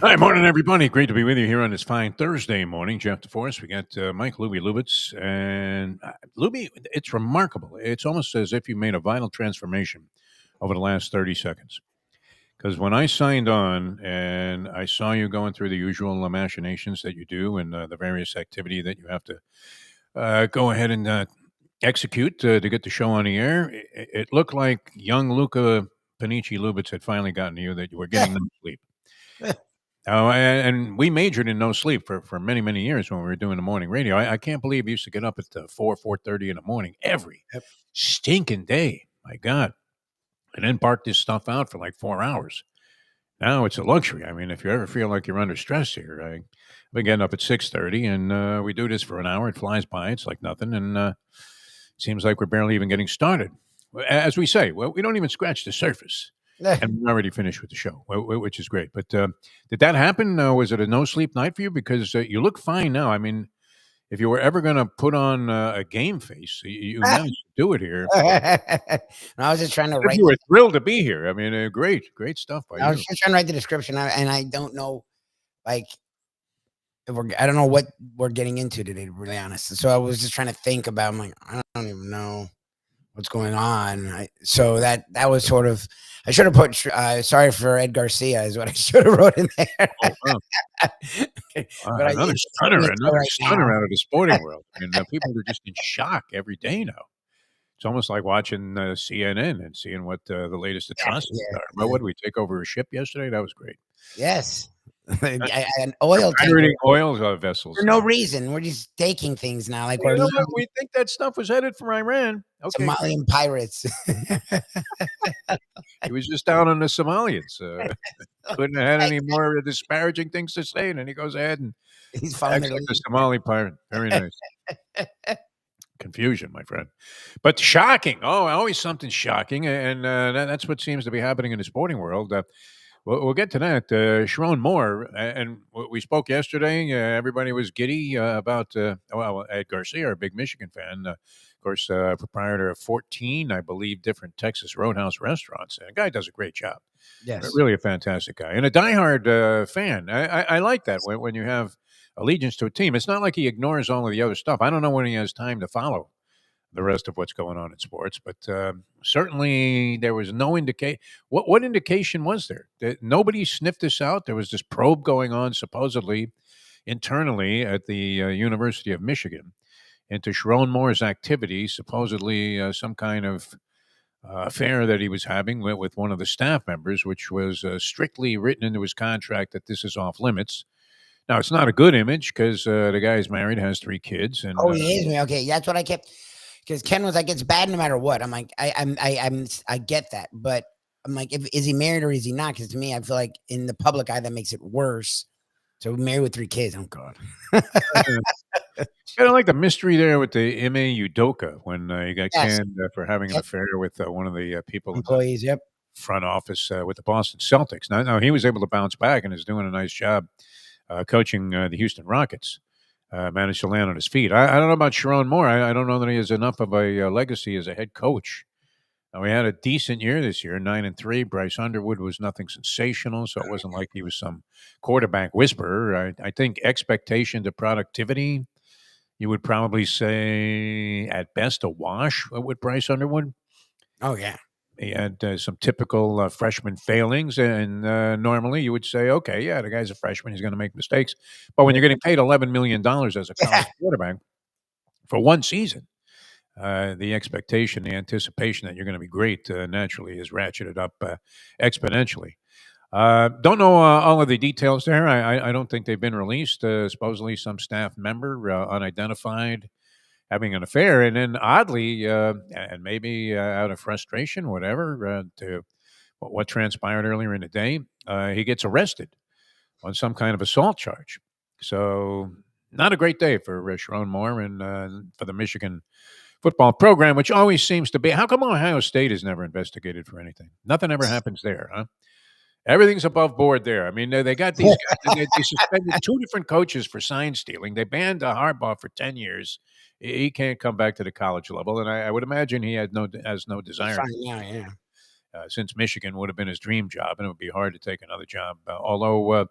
Hi, morning, everybody. Great to be with you here on this fine Thursday morning. Jeff DeForest. We got Mike Lubie Lubitz. And Lubie, it's remarkable. It's almost as if you made a vital transformation over the last 30 seconds. Because when I signed on and I saw you going through the usual machinations that you do and the various activity that you have to go ahead and execute to get the show on the air, it looked like young Luca Panici Lubitz had finally gotten to you that you were getting no sleep. Oh, and we majored in no sleep for many, many years when we were doing the morning radio. I can't believe we used to get up at 4:30 in the morning every Yep. stinking day. My God. And then bark this stuff out for like 4 hours. Now it's a luxury. I mean, if you ever feel like you're under stress here, I've been getting up at 6:30 and we do this for an hour. It flies by. It's like nothing. And seems like we're barely even getting started. As we say, well, we don't even scratch the surface and we're already finished with the show, which is great. But did that happen? Was it a no sleep night for you? Because you look fine now. I mean, if you were ever going to put on a game face, you managed to do it here. I was just trying to If write. you were thrilled to be here. I mean, great stuff by I was you. just trying to write the description, and I don't know, like, if I don't know what we're getting into today, to be really honest. So I was just trying to think about. I'm like, I don't even know what's going on. So that was sort of. I should have put. Sorry for Ed Garcia is what I should have wrote in there. Oh, wow. But Another it's sitting stunner, there another right stunner now. out of the sporting world. I mean, people are just in shock every day now. It's almost like watching CNN and seeing what the latest atrocities are. But what did we take over a ship yesterday? That was great. Yes. Uh, An oil tanker Pirating oil vessels. for no reason. We're just taking things now, like You we're know what? literally We think that stuff was headed for Iran. Okay, great. Somalian pirates. He was just down on the Somalians. Couldn't have had any more disparaging things to say, and then he goes ahead and He's found acts their like a lead. Somali pirate. Very nice. Confusion, my friend. But shocking. Oh, always something shocking. And that's what seems to be happening in the sporting world. We'll get to that. Sharon Moore, and we spoke yesterday. Everybody was giddy about, Ed Garcia, our big Michigan fan. Of course, proprietor of 14, I believe, different Texas Roadhouse restaurants. And the guy does a great job. Yes. Really a fantastic guy. And a diehard fan. I like that when you have allegiance to a team. It's not like he ignores all of the other stuff. I don't know when he has time to follow the rest of what's going on in sports. But certainly there was no indication. What indication was there? That nobody sniffed this out. There was this probe going on supposedly internally at the University of Michigan into Sharon Moore's activities, supposedly some kind of affair that he was having with one of the staff members, which was strictly written into his contract that this is off limits. Now, it's not a good image because the guy is married, has 3 kids, and Oh, he is me. Okay, that's what I kept. Because Ken was like, "It's bad no matter what." I'm like, I get that, but I'm like, is he married or is he not? Because to me, I feel like in the public eye, that makes it worse. So married with 3 kids. Oh God. kind of like the mystery there with the Ime Udoka when he got Yes. canned for having an Yep. affair with one of the people in the Employees. Yep. front office with the Boston Celtics. Now, he was able to bounce back and is doing a nice job coaching the Houston Rockets. Managed to land on his feet. I don't know about Sharon Moore. I don't know that he has enough of a legacy as a head coach. Now, we had a decent year this year, 9-3. Bryce Underwood was nothing sensational, so it wasn't like he was some quarterback whisperer. I think expectation to productivity, you would probably say at best a wash with Bryce Underwood. Oh yeah. He had some typical freshman failings, and normally you would say, okay, yeah, the guy's a freshman, he's going to make mistakes. But when you're getting paid $11 million as a college quarterback for one season, the expectation, the anticipation that you're going to be great naturally is ratcheted up exponentially. Don't know all of the details there. I don't think they've been released. Supposedly, some staff member, unidentified, having an affair, and then oddly, and maybe out of frustration, whatever, to what transpired earlier in the day, he gets arrested on some kind of assault charge. So, not a great day for Sharon Moore and for the Michigan football program, which always seems to be. How come Ohio State is never investigated for anything? Nothing ever happens there, huh? Everything's above board there. I mean, they got these guys. They suspended 2 different coaches for sign stealing. They banned Harbaugh for 10 years. He can't come back to the college level, and I would imagine he has no He's desire fine to, now. Yeah. since Michigan would have been his dream job, and it would be hard to take another job. Although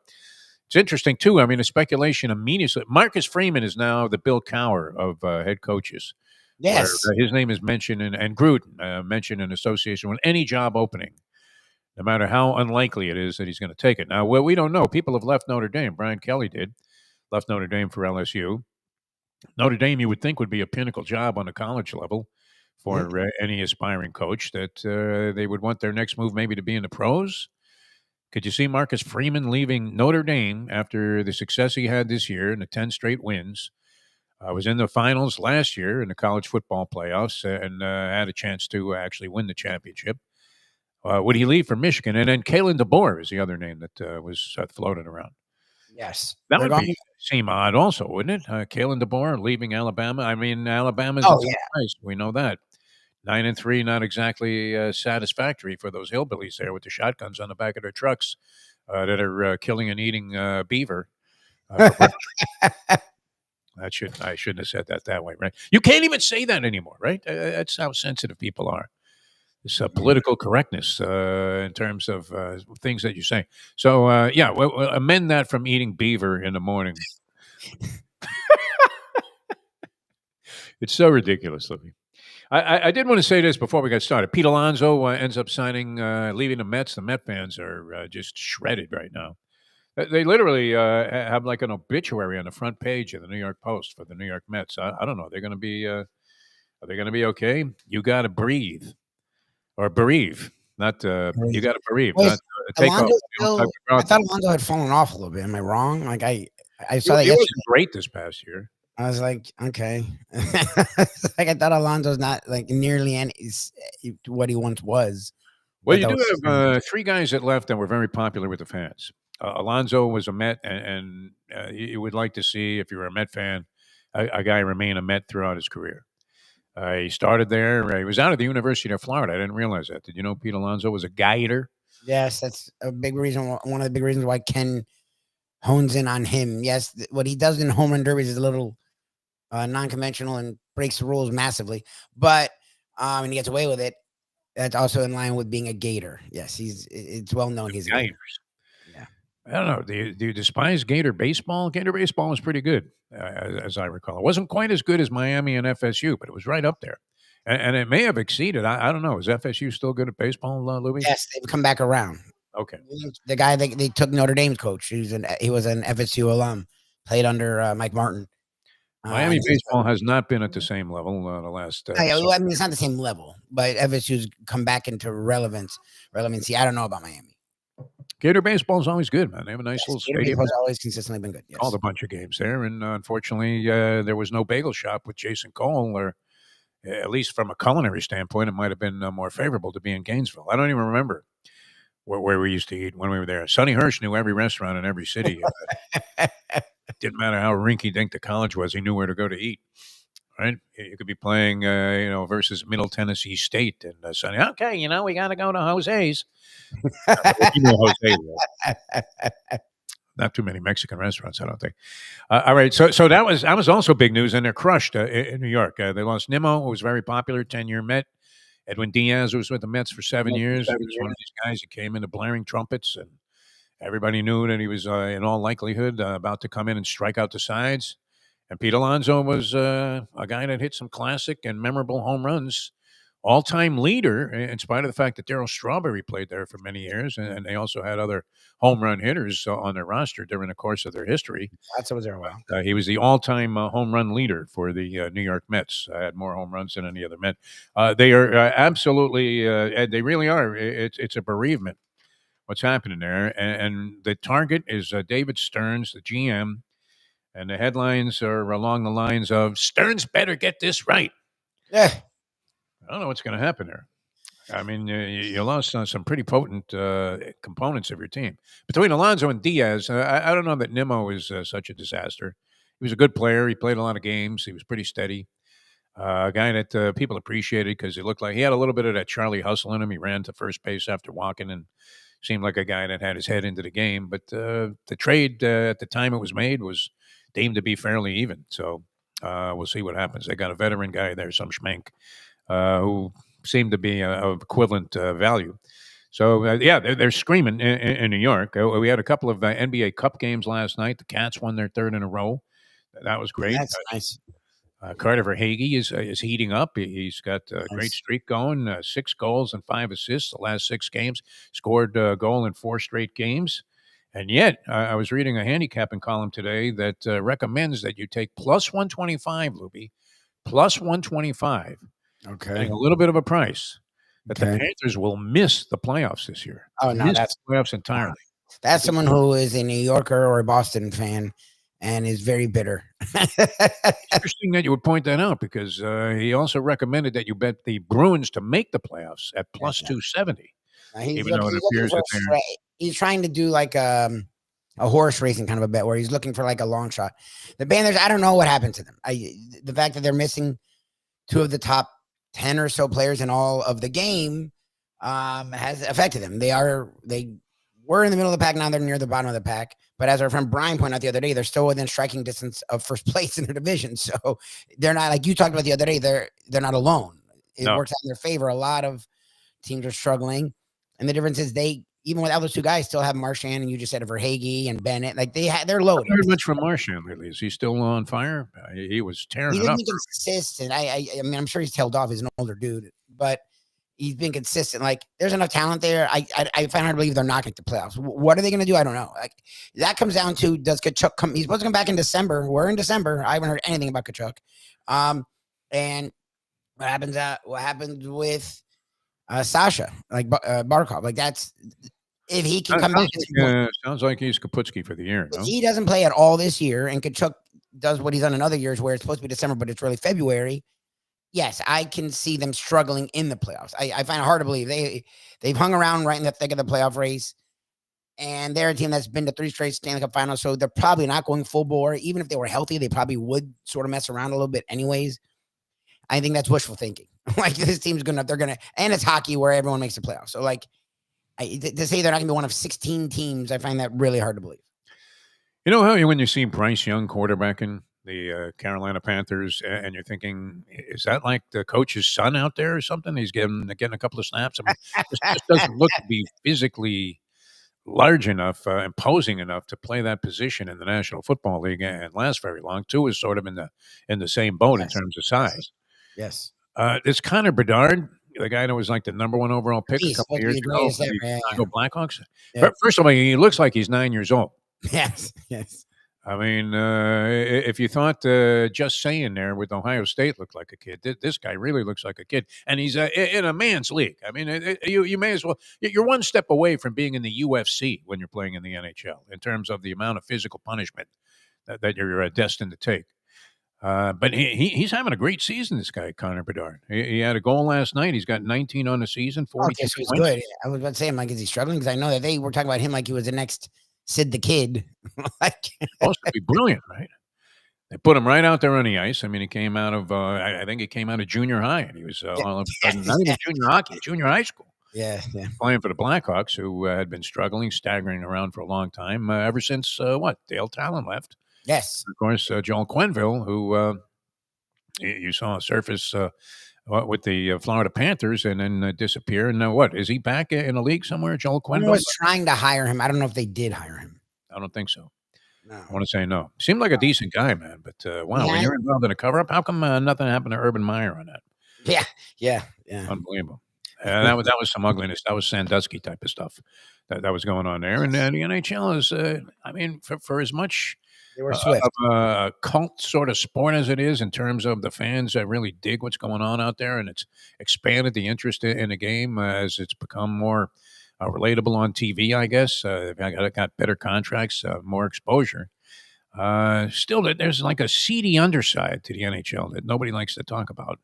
It's interesting too. I mean, the speculation immediately. Marcus Freeman is now the Bill Cowher of head coaches, where Yes. his name is mentioned and Gruden mentioned in association with any job opening, no matter how unlikely it is that he's going to take it. Now, well, we don't know. People have left Notre Dame. Brian Kelly did, left Notre Dame for LSU. Notre Dame, you would think, would be a pinnacle job on the college level for any aspiring coach, that they would want their next move maybe to be in the pros. Could you see Marcus Freeman leaving Notre Dame after the success he had this year and the 10 straight wins? Was in the finals last year in the college football playoffs and had a chance to actually win the championship. Would he leave for Michigan? And then Kalen DeBoer is the other name that was floated around. Yes. That would seem odd also, wouldn't it? Kalen DeBoer leaving Alabama. I mean, Alabama's in surprise. We know that. 9-3, not exactly satisfactory for those hillbillies there with the shotguns on the back of their trucks that are killing and eating beaver. I shouldn't have said that way, right? You can't even say that anymore, right? That's how sensitive people are. This political correctness in terms of things that you say. So, we'll amend that from eating beaver in the morning. It's so ridiculous, Libby. I did want to say this before we got started. Pete Alonso ends up signing, leaving the Mets. The Met fans are just shredded right now. They literally have like an obituary on the front page of the New York Post for the New York Mets. I don't know. They're going to be. Are they going to be okay? You got to breathe or bereave, not you got to bereave. Not take off. I thought Alonso had fallen off a little bit. Am I wrong? Like I saw that yesterday. He wasn't great this past year. I was like, okay. Like I thought Alonso's not like nearly what he once was. Well, you do have three guys that left that were very popular with the fans. Alonso was a Met, and you would like to see, if you're a Met fan, a guy remain a Met throughout his career. He started there. He was out of the University of Florida. I didn't realize that. Did you know Pete Alonso was a guider? Yes, that's a big reason. One of the big reasons why Ken hones in on him. Yes, what he does in home run derbies is a little non-conventional and breaks the rules massively, but and he gets away with it. That's also in line with being a Gator. Yes, it's well known he's a Gator. Yeah, I don't know. Do you despise Gator baseball? Gator baseball was pretty good, as I recall. It wasn't quite as good as Miami and FSU, but it was right up there, and it may have exceeded. I don't know. Is FSU still good at baseball, Lubie? Yes, they've come back around. Okay. The guy they took Notre Dame's coach. He was an FSU alum. Played under Mike Martin. Miami baseball has not been at the same level the last. I mean, it's not the same level, but FSU's come back into relevancy. I don't know about Miami. Gator baseball is always good, man. They have a nice little stadium. Gator baseball's always consistently been good. Yes. Called a bunch of games there, and unfortunately, there was no bagel shop with Jason Cole, or at least from a culinary standpoint, it might have been more favorable to be in Gainesville. I don't even remember where we used to eat when we were there. Sonny Hirsch knew every restaurant in every city. Didn't matter how rinky-dink the college was, he knew where to go to eat. Right? You could be playing, versus Middle Tennessee State, and Sonny, okay, we got to go to Jose's. Jose, not too many Mexican restaurants, I don't think. All right, so that was also big news, and they're crushed in New York. They lost Nimmo, who was very popular, 10-year Met. Edwin Diaz was with the Mets for 7 years. He was one of these guys who came into blaring trumpets, and everybody knew that he was, in all likelihood, about to come in and strike out the sides. And Pete Alonso was a guy that hit some classic and memorable home runs. All-time leader, in spite of the fact that Darryl Strawberry played there for many years, and they also had other home run hitters on their roster during the course of their history. That's was there a while. He was the all-time home run leader for the New York Mets. Had more home runs than any other Met. They are absolutely, they really are. It's a bereavement what's happening there, and the target is David Stearns, the GM, and the headlines are along the lines of Stearns better get this right. Yeah. I don't know what's going to happen there. I mean, you lost some pretty potent components of your team. Between Alonso and Diaz, I don't know that Nimmo is such a disaster. He was a good player. He played a lot of games. He was pretty steady. A guy that people appreciated because he looked like he had a little bit of that Charlie hustle in him. He ran to first base after walking and seemed like a guy that had his head into the game. But the trade at the time it was made was deemed to be fairly even. So we'll see what happens. They got a veteran guy there, some schmank, who seemed to be of equivalent value. So yeah, they're screaming in New York. We had a couple of NBA Cup games last night. The Cats won their third in a row. That was great. That's nice. Carter Verhaeghe is heating up. He's got a great Nice. streak going. 6 goals and 5 assists the last 6 games. Scored a goal in 4 straight games. And yet, I was reading a handicapping column today that recommends that you take plus 125, Lubie, plus 125, Okay. getting a little bit of a price, that the Okay. Panthers will miss the playoffs this year. Oh, no, Miss that's the playoffs entirely. That's someone who is a New Yorker or a Boston fan and is very bitter. Interesting that you would point that out because he also recommended that you bet the Bruins to make the playoffs at plus 270. He's Even though it looking appears for that they're he's trying to do like a horse racing kind of a bet where he's looking for like a long shot. The Panthers, I don't know what happened to them. The fact that they're missing 2 of the top 10 or so players in all of the game has affected them. They were in the middle of the pack. Now they're near the bottom of the pack. But as our friend Brian pointed out the other day, they're still within striking distance of first place in their division. So they're not, like you talked about the other day, they're not alone. It works out in their favor. A lot of teams are struggling. And the difference is even without those 2 guys, still have Marchand and you just said Verhaeghe and Bennett. Like they're loaded. Not very much from Marchand lately. Is he still on fire? He was tearing He's it up. been consistent. I mean, I'm sure he's tailed off. He's an older dude, but he's been consistent. Like there's enough talent there. I find hard to believe they're not going to playoffs. What are they going to do? I don't know. Like that comes down to, does Tkachuk come? He's supposed to come back in December. We're in December. I haven't heard anything about Tkachuk. And what happens with Sasha, like Barkov? Like that's, if he can come back. Sounds like he's Kaputski for the year. No? He doesn't play at all this year, and Tkachuk does what he's done in other years where it's supposed to be December, but it's really February. Yes, I can see them struggling in the playoffs. I find it hard to believe they've hung around right in the thick of the playoff race, and they're a team that's been to 3 straight Stanley Cup finals, so they're probably not going full bore. Even if they were healthy, they probably would sort of mess around a little bit anyways. I think that's wishful thinking. Like this team's and it's hockey where everyone makes the playoffs. So like to say they're not going to be one of 16 teams, I find that really hard to believe. You know how when you see Bryce Young quarterbacking the Carolina Panthers, and you're thinking, is that like the coach's son out there or something? He's getting a couple of snaps. I mean, this just doesn't look to be physically large enough, imposing enough to play that position in the National Football League and last very long. 2 is sort of in the same boat in terms of size. Yes. It's Connor Bedard, the guy that was like the number 1 overall pick a couple of years ago for the Chicago Blackhawks. Yeah. First of all, he looks like he's 9 years old. Yes. I mean, if you thought just saying there with Ohio State looked like a kid, this guy really looks like a kid. And he's in a man's league. I mean, you may as well – you're 1 step away from being in the UFC when you're playing in the NHL in terms of the amount of physical punishment that you're destined to take. But he's having a great season, this guy, Connor Bedard. He had a goal last night. He's got 19 on the season, 42 Okay, so he's good. I was about to say, Mike, is he struggling? Because I know that they were talking about him like he was the next Sid the Kid. Supposed to be brilliant, right? They put him right out there on the ice. I mean, he came out of, I think he came out of junior high, and he was all of a sudden, not even junior hockey, junior high school. Yeah. Playing for the Blackhawks, who had been struggling, staggering around for a long time, ever since, Dale Talon left. Yes. Of course, Joel Quenneville, who you saw surface with the Florida Panthers and then disappear. And what, is he back in the league somewhere, Joel Quenneville? I was trying to hire him. I don't know if they did hire him. I don't think so. No. I want to say no. Seemed like a decent guy, man. But, wow, when you're involved in a cover-up, how come nothing happened to Urban Meyer on that? Yeah. Unbelievable. That was some ugliness. That was Sandusky type of stuff that was going on there. And the NHL is, I mean, for as much of a cult sort of sport as it is in terms of the fans that really dig what's going on out there, and it's expanded the interest in the game as it's become more relatable on TV, I guess. They've got better contracts, more exposure. Still, there's like a seedy underside to the NHL that nobody likes to talk about.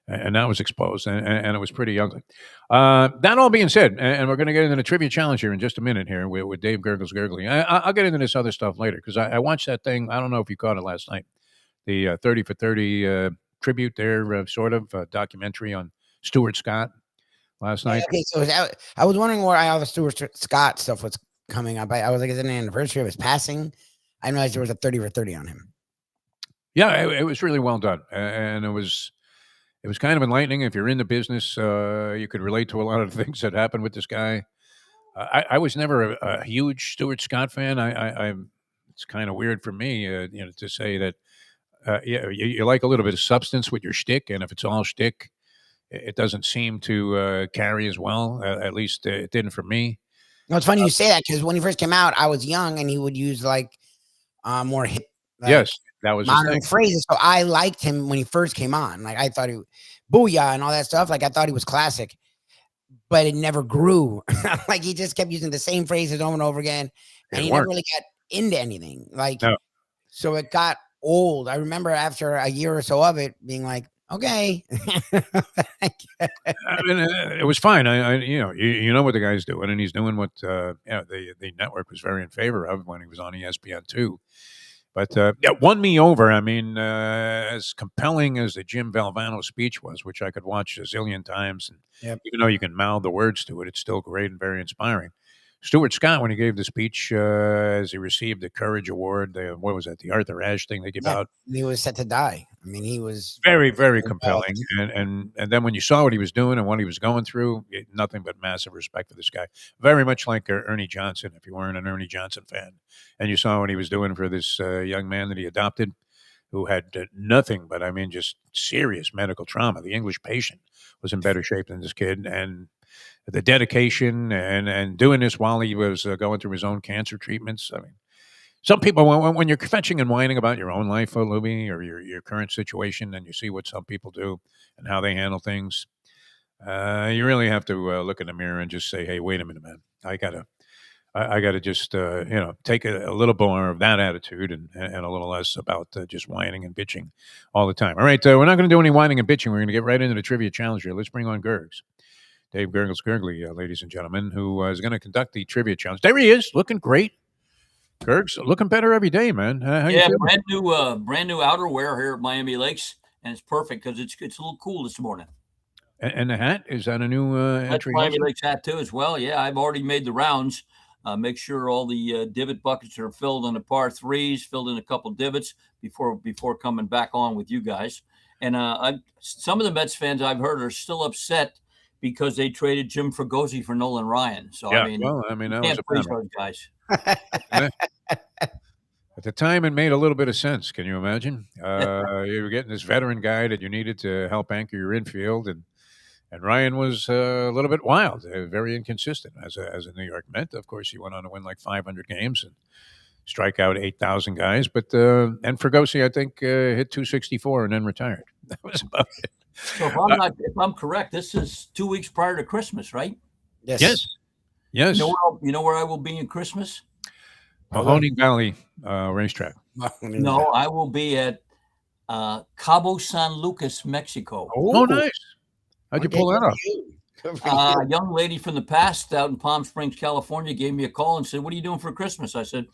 And that was exposed, and it was pretty ugly. That all being said, and we're going to get into the trivia challenge here in just a minute here with Dave Gyrggles Gergely. I'll get into this other stuff later because I watched that thing. I don't know if you caught it last night, the 30 for 30 tribute there, sort of documentary on Stuart Scott last night. Okay, so I was wondering where all the Stuart Scott stuff was coming up. I was like, is it an anniversary of his passing? I realized there was a 30 for 30 on him. Yeah, it was really well done, and it was It was kind of enlightening. If you're in the business, you could relate to a lot of the things that happened with this guy. I was never a huge Stuart Scott fan. I'm. It's kind of weird for me, to say that. Yeah, you like a little bit of substance with your shtick, and if it's all shtick, it doesn't seem to carry as well. At least it didn't for me. No, it's funny you say that because when he first came out, I was young and he would use like more hip, like Yes, that was the modern thing. phrases. So I liked him when he first came on. Like I thought he, booyah and all that stuff. Like I thought he was classic, but it never grew. Like he just kept using the same phrases over and over again, and It he never worked. really got into anything. Like No, so, it got old. I remember after a year or so of it being like, okay. I mean, it was fine. You know what the guy's doing, and he's doing what the network was very in favor of when he was on ESPN2. But it won me over. I mean, as compelling as the Jim Valvano speech was, which I could watch a zillion times, and Yep. even though you can mouth the words to it, it's still great and very inspiring. Stuart Scott, when he gave the speech as he received the Courage Award, what was that, the Arthur Ashe thing they give Yeah, out? he was set to die. I mean, he was Very, very involved. compelling. And then when you saw what he was doing and what he was going through, nothing but massive respect for this guy. Very much like Ernie Johnson, if you weren't an Ernie Johnson fan, and you saw what he was doing for this young man that he adopted, who had nothing but, I mean, just serious medical trauma. The English patient was in better shape than this kid, and the dedication and doing this while he was going through his own cancer treatments. I mean, some people, when you're fetching and whining about your own life, Lubie, or your current situation, and you see what some people do and how they handle things, you really have to look in the mirror and just say, "Hey, wait a minute, man. I gotta just take a little more of that attitude and a little less about just whining and bitching all the time." All right, we're not going to do any whining and bitching. We're going to get right into the trivia challenge here. Let's bring on Gyrggles. Dave Gyrggles, Gergely, ladies and gentlemen, who is going to conduct the trivia challenge. There he is, looking great. Gergs, looking better every day, man. How you Yeah, feeling? brand new outerwear here at Miami Lakes, and it's perfect because it's a little cool this morning. And the hat, is that a new That's entry Miami also? Lakes hat too as well. Yeah, I've already made the rounds. Make sure all the divot buckets are filled on the par threes, filled in a couple divots before coming back on with you guys. And some of the Mets fans I've heard are still upset because they traded Jim Fregosi for Nolan Ryan. So Yeah, I mean, well, I mean, you that was can't a praise bummer. those guys. Eh, At the time, it made a little bit of sense. Can you imagine? You were getting this veteran guy that you needed to help anchor your infield, and Ryan was a little bit wild, very inconsistent as a New York Met. Of course, he went on to win like 500 games and strike out 8,000 guys. But and Fregosi, I think, hit 264 and then retired. That was about it. So if I'm correct, this is 2 weeks prior to Christmas, right? Yes. Yes, yes. You know where I will be in Christmas? Mahoning Valley Racetrack. No, I will be at Cabo San Lucas, Mexico. Oh, nice. How'd you pull that off? A young lady from the past out in Palm Springs, California, gave me a call and said, "What are you doing for Christmas?" I said,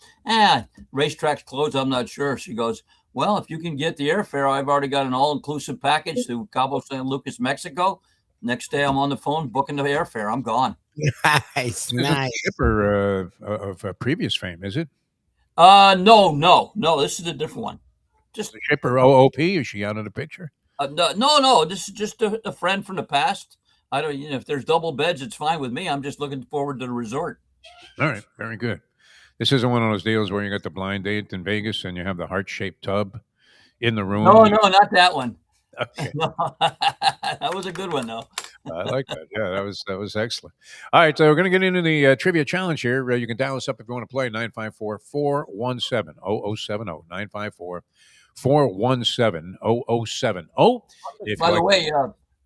racetrack's closed. I'm not sure. She goes, "Well, if you can get the airfare, I've already got an all-inclusive package to Cabo San Lucas, Mexico." Next day, I'm on the phone booking the airfare. I'm gone. Nice, This isn't the nice. shipper of previous fame, is it? No. This is a different one. Just The shipper OOP? Is she out of the picture? no. This is just a friend from the past. I don't. If there's double beds, it's fine with me. I'm just looking forward to the resort. All right, very good. This isn't one of those deals where you got the blind date in Vegas and you have the heart-shaped tub in the room. No, not that one. Okay. No, that was a good one though. I like that. Yeah, that was excellent. All right, so we're going to get into the trivia challenge here. You can dial us up if you want to play 954-417-0070. 954-417-0070. By the way,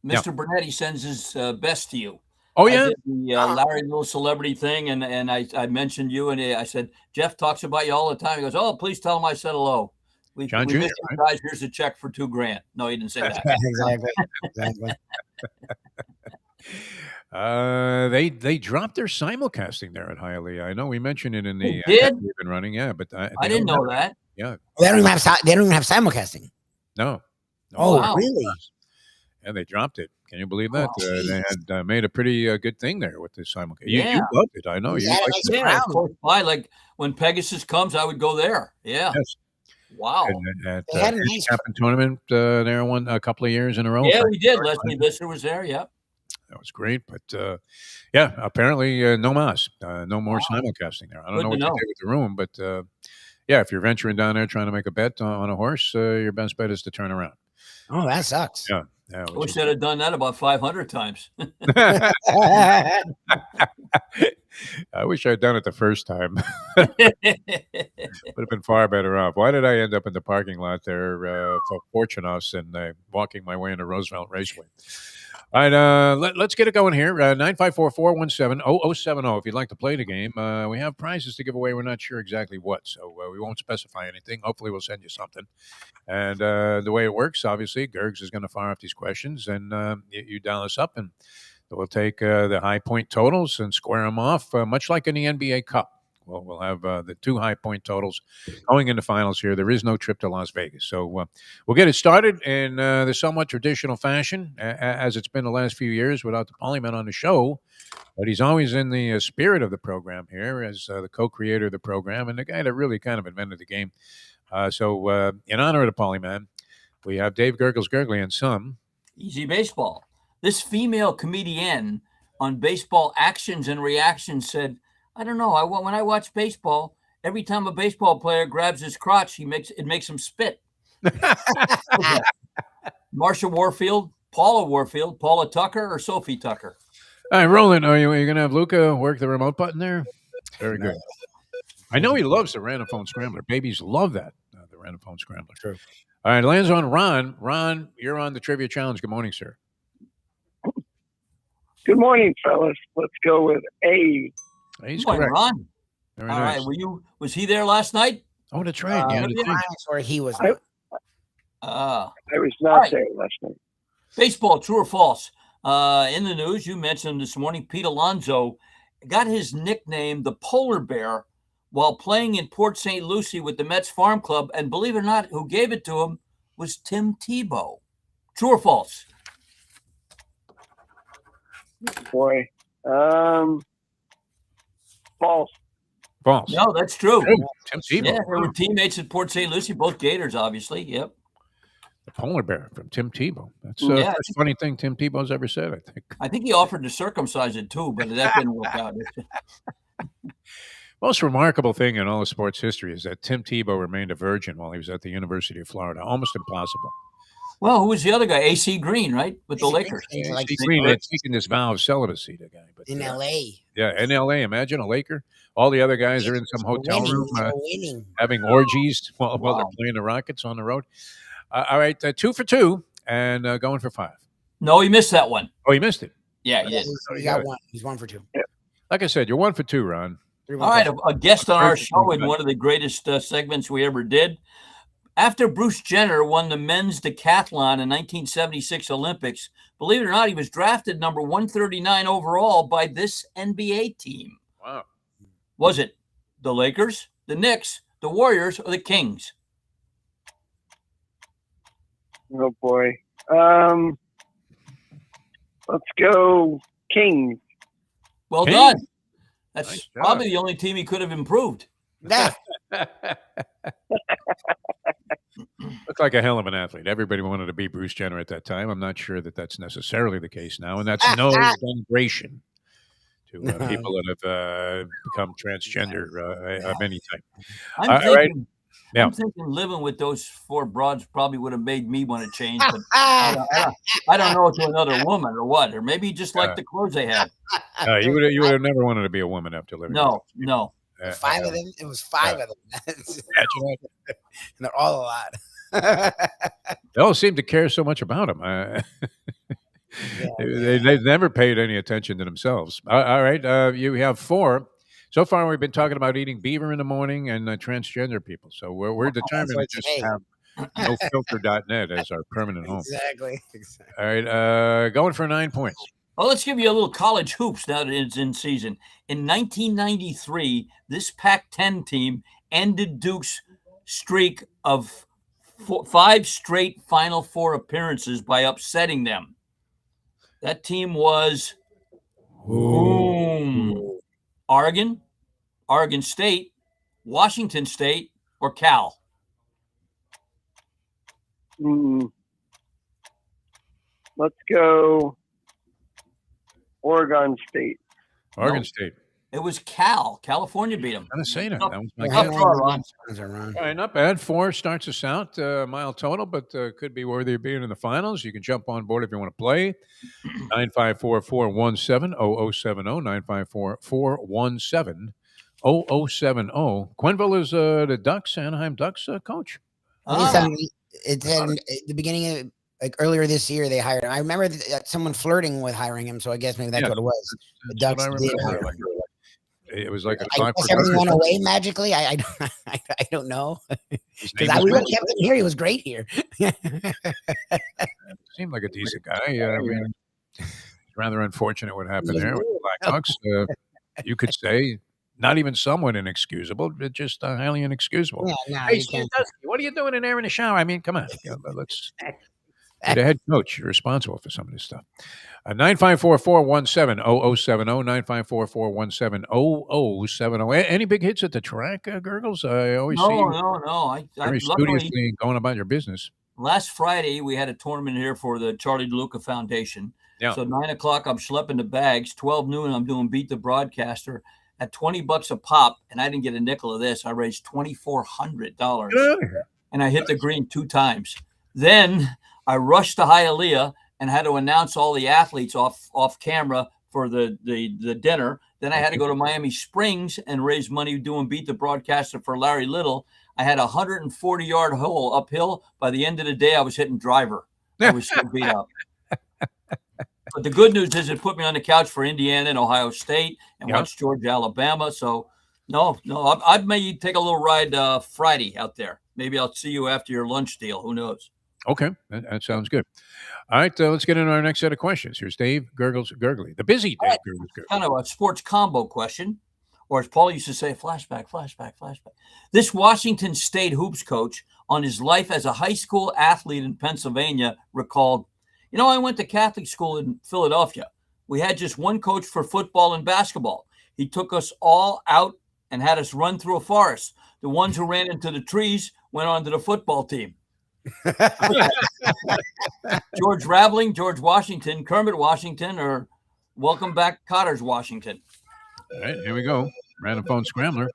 Mr. Bernetti sends his best to you. Oh, I yeah? did the Larry Little celebrity thing, and I mentioned you, and I said, Jeff talks about you all the time. He goes, "Oh, please tell him I said hello. We John miss Jr., you right? guys. Here's a check for $2,000." No, he didn't say that. Exactly. They dropped their simulcasting there at Hialeah. I know we mentioned it in the They did? we've been running, yeah, but I they didn't don't know have it. that. Yeah, They don't even have simulcasting. no. Oh, wow. really? And they dropped it. Can you believe that? Oh, They had made a pretty good thing there with this simulcast. Yeah. You loved it, I know. You Yeah, liked nice it. Yeah, crowd. close by. Like when Pegasus comes, I would go there. Yeah. Yes. Wow. At They had a nice- Captain Tournament there a couple of years in a row. Yeah, we did. Leslie Visser was there. Yep. That was great. But yeah, apparently no mas, no more simulcasting there. I don't know what they did with the room, but yeah, if you're venturing down there trying to make a bet on a horse, your best bet is to turn around. Oh, that sucks. Yeah. I wish I'd have done that about 500 times. I wish I'd done it the first time. Would have been far better off. Why did I end up in the parking lot there for Fortunos and walking my way into Roosevelt Raceway? All right, let's get it going here. 954-417-0070. If you'd like to play the game, we have prizes to give away. We're not sure exactly what, so we won't specify anything. Hopefully, we'll send you something. And the way it works, obviously, Gyrggles is going to fire off these questions, and you dial us up, and we'll take the high point totals and square them off, much like in the NBA Cup. We'll have the two high point totals going into finals here. There is no trip to Las Vegas. So we'll get it started in the somewhat traditional fashion, as it's been the last few years without the Polyman on the show. But he's always in the spirit of the program here as the co-creator of the program and the guy that really kind of invented the game. So in honor of the Polyman, we have Dave Gyrggles, Gergely, and some Easy Baseball. This female comedian on Baseball Actions and Reactions said, I don't know. When I watch baseball, every time a baseball player grabs his crotch, it makes him spit. Marsha Warfield, Paula Tucker, or Sophie Tucker? All right, Roland, are you going to have Luca work the remote button there? Very good. I know he loves the random phone scrambler. Babies love that, the random phone scrambler. True. All right, lands on Ron. Ron, you're on the Trivia Challenge. Good morning, sir. Good morning, fellas. Let's go with A. He's correct. Ron. Very All nice. right. Was he there last night? Oh, that's right. Or he was. I was not there last night. Baseball, true or false? In the news, you mentioned this morning, Pete Alonso got his nickname, the Polar Bear, while playing in Port St. Lucie with the Mets Farm Club. And believe it or not, who gave it to him was Tim Tebow. True or false? Boy. False. False. No, that's true. Tim Tebow. Yeah, they were teammates at Port St. Lucie, both Gators, obviously. Yep. The Polar Bear from Tim Tebow. That's the first funny thing Tim Tebow's ever said, I think. I think he offered to circumcise it too, but that didn't work out. Most remarkable thing in all of sports history is that Tim Tebow remained a virgin while he was at the University of Florida. Almost impossible. Well, who was the other guy? AC Green, right? With the Lakers. AC Green had taken this vow of celibacy, the guy. But, in L.A. Yeah, in L.A. Imagine a Laker. All the other guys are in some hotel room having orgies while they're playing the Rockets on the road. All right, 2 for 2 and going for 5. No, he missed that one. Oh, he missed it. Yeah, he did. He got one. He's 1 for 2. Yeah. Like I said, you're 1 for 2, Ron. All right, a guest on our show in one of the greatest segments we ever did. After Bruce Jenner won the men's decathlon in 1976 Olympics, believe it or not, he was drafted number 139 overall by this NBA team. Wow. Was it the Lakers, the Knicks, the Warriors, or the Kings? Oh, boy. Let's go Kings. Well Kings. done. That's Nice probably the only team he could have improved. Looked like a hell of an athlete. Everybody wanted to be Bruce Jenner at that time. I'm not sure that that's necessarily the case now, and that's no denigration to people that have become transgender of any type. I'm thinking living with those 4 broads probably would have made me want to change, but I don't know to another woman or what, or maybe just like the clothes they had. You would have never wanted to be a woman after living. No. 5 of them. It was 5 of them. And they're all a lot. they all seem to care so much about him. They've never paid any attention to themselves. All right, you have 4. So far, we've been talking about eating beaver in the morning and transgender people. So we're determined to just have nofilter.net as our permanent home. Exactly. All right, going for 9 points. Well, let's give you a little college hoops now that it's in season. In 1993, this Pac-10 team ended Duke's streak of 5 straight Final Four appearances by upsetting them. That team was Oregon, Oregon State, Washington State, or Cal? Let's go Oregon State. Oregon Nope. State. It was California beat them. I'm gonna say that. Tough- That was my Well, guess. tough draw, Ron. All right, not bad. 4 starts us out, mile total, but could be worthy of being in the finals. You can jump on board if you want to play. 954-417-0070, 954-417-0070. Quenville is the Ducks, Anaheim Ducks coach. It said at the beginning of earlier this year they hired him. I remember someone flirting with hiring him, so I guess maybe that's what it was. The That's Ducks what I did remember. hire him. It was like a I guess everything went away magically. I don't know, because we really kept him here. He was great here. Seemed like a decent guy. I mean, rather unfortunate what happened there with the Blackhawks. You could say not even somewhat inexcusable, but just highly inexcusable. Yeah, no, Hey, you Steve can't. Dusty, what are you doing in there in the shower? I mean, come on. Let's. You're the head coach. You're responsible for some of this stuff. 954-417-0070, 954-417-0070. Any big hits at the track, Gyrggles? I always see you No. I very luckily, studiously going about your business. last Friday we had a tournament here for the Charlie DeLuca Foundation. Yeah. So 9 o'clock, I'm schlepping the bags. 12 noon, I'm doing Beat the Broadcaster at $20 a pop, and I didn't get a nickel of this. I raised $2,400, Get out of here. and I hit the green 2 times. Then I rushed to Hialeah and had to announce all the athletes off camera for the dinner. Then I had to go to Miami Springs and raise money doing Beat the Broadcaster for Larry Little. I had a 140-yard hole uphill. By the end of the day, I was hitting driver. I was so beat up. But the good news is it put me on the couch for Indiana and Ohio State and watched Georgia, Alabama. So, no, I may take a little ride Friday out there. Maybe I'll see you after your lunch deal. Who knows? Okay, that sounds good. All right, let's get into our next set of questions. Here's Dave Gyrggles, the busy Dave Gyrggles. Kind of a sports combo question, or as Paul used to say, flashback. This Washington State hoops coach on his life as a high school athlete in Pennsylvania recalled, I went to Catholic school in Philadelphia. We had just one coach for football and basketball. He took us all out and had us run through a forest. The ones who ran into the trees went on to the football team. George Raveling, George Washington, Kermit Washington, or welcome back Cotters Washington. All right, here we go. Random phone scrambler.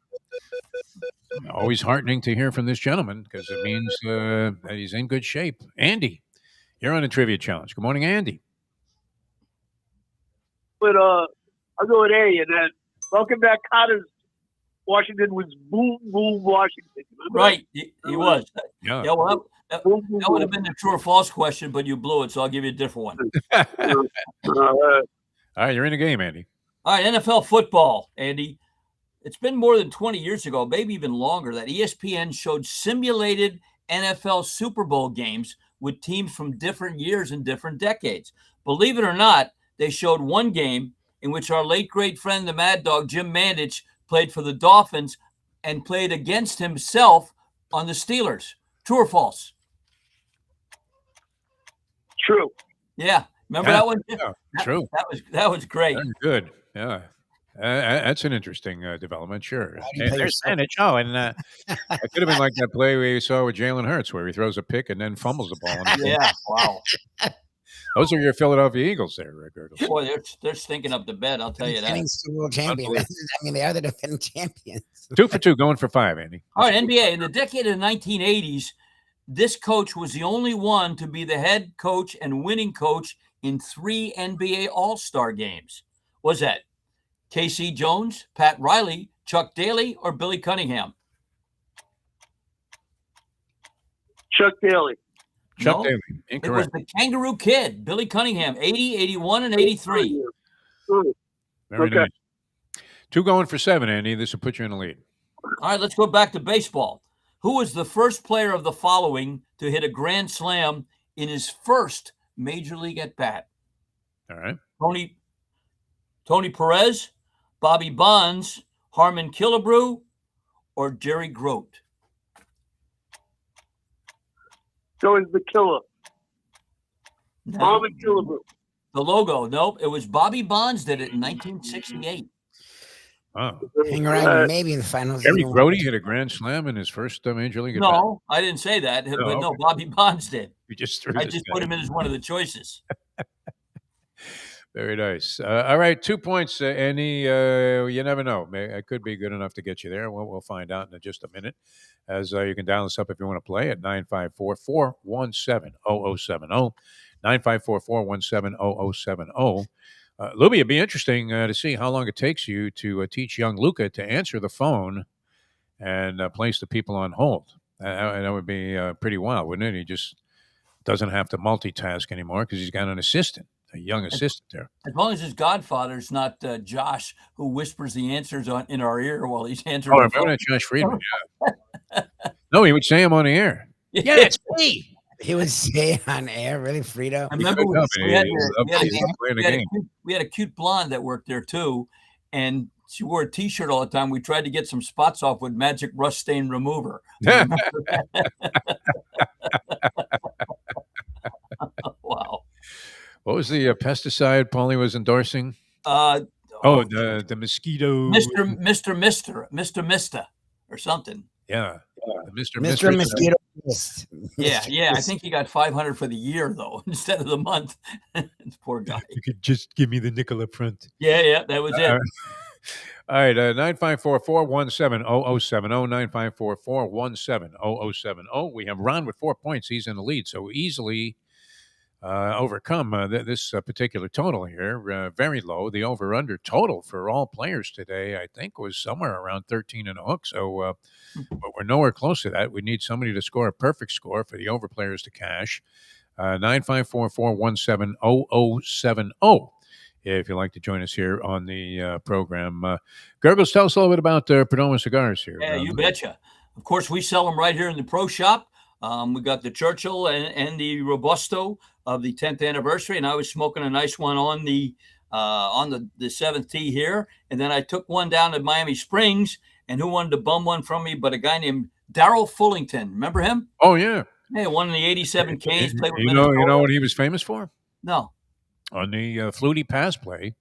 Always heartening to hear from this gentleman because it means that he's in good shape. Andy, you're on a trivia challenge. Good morning, Andy. But I'll go with A, and then welcome back, Cotters. Washington was boom, Washington. Right, he was. Yeah. Well, that would have been the true or false question, but you blew it, so I'll give you a different one. All right, you're in the game, Andy. All right, NFL football, Andy. It's been more than 20 years ago, maybe even longer, that ESPN showed simulated NFL Super Bowl games with teams from different years and different decades. Believe it or not, they showed one game in which our late great friend, the Mad Dog, Jim Mandich, played for the Dolphins and played against himself on the Steelers. True or false? True. Yeah. Remember that one? Yeah, true. That was great. Very good. Yeah. That's an interesting development, sure. you play There's Sandich. Oh, and it could have been like that play we saw with Jalen Hurts where he throws a pick and then fumbles the ball. Yeah, wow. Those are your Philadelphia Eagles there, Rick Gyrggles. Boy, they're stinking up the bed, I'll tell you that. Defending Super Bowl champion. I mean, they are the defending champions. 2 for 2, going for 5, Andy. All right, NBA. In the decade of the 1980s, this coach was the only one to be the head coach and winning coach in 3 NBA All-Star games. Was that K.C. Jones, Pat Riley, Chuck Daly, or Billy Cunningham? Chuck Daly. Chuck Daly. It was Incorrect. the Kangaroo Kid, Billy Cunningham, 80, 81, and 83. Very nice. 2 going for 7, Andy. This will put you in the lead. All right, let's go back to baseball. Who was the first player of the following to hit a grand slam in his first major league at bat? All right. Tony Perez, Bobby Bonds, Harmon Killebrew, or Jerry Grote? So is the killer. No. Harmon Killebrew. The logo. Nope. It was Bobby Bonds did it in 1968. Wow. Hang around, maybe in the finals. Gary you know. Brody hit a grand slam in his first major league. No, I didn't say that. Oh, But no, okay. Bobby Bonds did. You just threw I this just guy. put him in as one of the choices. Very nice. All right, 2 points, Andy. You never know. It could be good enough to get you there. We'll find out in just a minute. As you can dial us up if you want to play at 954-417-0070. 954-417-0070. Lubie, it'd be interesting to see how long it takes you to teach young Luca to answer the phone and place the people on hold. That would be pretty wild, wouldn't it? He just doesn't have to multitask anymore because he's got an assistant, a young assistant there. As long as his godfather's not Josh, who whispers the answers in our ear while he's answering. Oh, remember that Josh Friedman? Yeah. No, he would say him on the air. Yeah, it's me. He would say it on air, really, Frito. I remember we had a cute blonde that worked there too, and she wore a T-shirt all the time. We tried to get some spots off with magic rust stain remover. Wow. What was the pesticide Paulie was endorsing? The mosquito. Mr. or something. Yeah. Mr. Mosquito. Yeah. I think he got 500 for the year though, instead of the month. Poor guy. You could just give me the nickel up front. Yeah, that was it. All right, 954-417-0070, 954-417-0070. We have Ron with 4 points. He's in the lead, so easily overcome this particular total here. Very low. The over-under total for all players today, I think, was somewhere around 13 and a hook. So but we're nowhere close to that. We need somebody to score a perfect score for the over players to cash. 954-417-0070. If you'd like to join us here on the program. Gyrggles, tell us a little bit about Perdomo Cigars here. Yeah, you betcha. Of course, we sell them right here in the pro shop. We got the Churchill and the Robusto of the 10th anniversary, and I was smoking a nice one on the 7th tee here, and then I took one down at Miami Springs, and who wanted to bum one from me but a guy named Darryl Fullington. Remember him? Oh, yeah. Yeah, won in the 87 Ks. Played with you know what he was famous for? No. On the Flutie pass play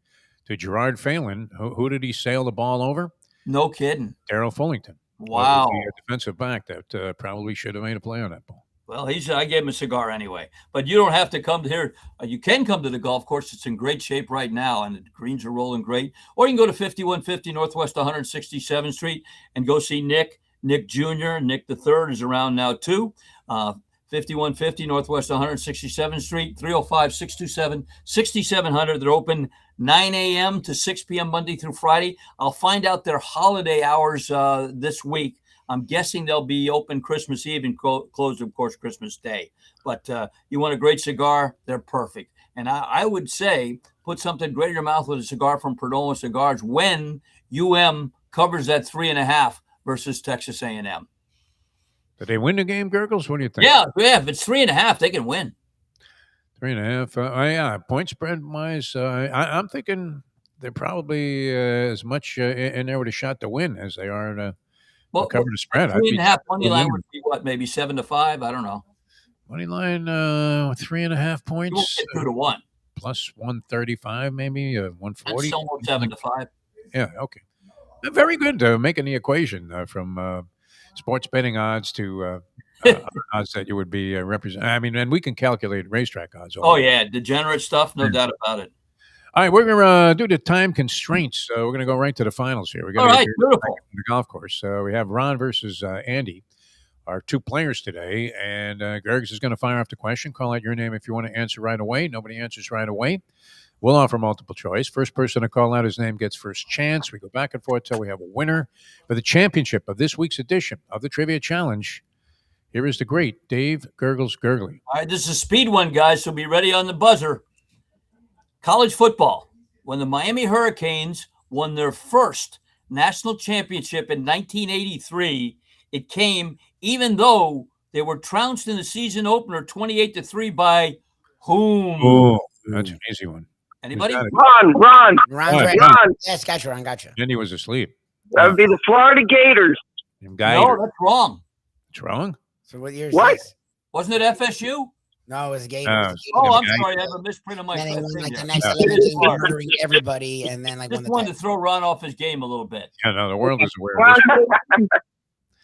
to Gerard Phelan, who did he sail the ball over? No kidding. Darryl Fullington. Wow. The defensive back that probably should have made a play on that ball. Well, I gave him a cigar anyway. But you don't have to come here. You can come to the golf course. It's in great shape right now, and the greens are rolling great. Or you can go to 5150 Northwest 167th Street and go see Nick Jr. Nick the Third is around now, too. 5150 Northwest 167th Street, 305-627-6700. They're open 9 a.m. to 6 p.m. Monday through Friday. I'll find out their holiday hours this week. I'm guessing they'll be open Christmas Eve and closed, of course, Christmas Day. But you want a great cigar, they're perfect. And I would say put something great in your mouth with a cigar from Perdomo Cigars when UM covers that 3.5 versus Texas A&M. Did they win the game, Gyrggles? What do you think? Yeah. If it's 3.5, they can win. 3.5. Yeah, point spread wise, I'm thinking they're probably as much in there with a shot to win as they are to cover the spread. 3.5 money line would be what, maybe 7-5? I don't know. Money line 3.5 points. You won't get 2-1. Plus 135, maybe 140. That's almost 7-5. Yeah. Okay. Very good. Making the equation from sports betting odds to odds that you would be represent. I mean, and we can calculate racetrack odds. Oh yeah, degenerate stuff, no doubt about it. All right, we're gonna due to time constraints, we're gonna go right to the finals here. We're gonna beautiful. The golf course. We have Ron versus Andy, our two players today, and Gyrggles is going to fire off the question. Call out your name if you want to answer right away. Nobody answers right away. We'll offer multiple choice. First person to call out his name gets first chance. We go back and forth till we have a winner for the championship of this week's edition of the Trivia Challenge. Here is the great Dave Gyrggles Gergely. All right, this is a speed one, guys, so be ready on the buzzer. College football. When the Miami Hurricanes won their first national championship in 1983, it came even though they were trounced in the season opener 28-3 by whom? Oh, that's an easy one. Anybody? Ron. Yes, gotcha, Ron, gotcha. Then he was asleep. That would be the Florida Gators. No, that's wrong. It's wrong? So what year is What? this? Wasn't it FSU? No, it was a Gator. Oh, It was a Gator. Oh, I'm Yeah, sorry. I have a misprint on my And then he won thing like the there. next Yeah. 11 games, Sorry. murdering everybody, and then like won Just the wanted title. to throw Ron off his game a little bit. Yeah, no, the world is aware Ron, of this.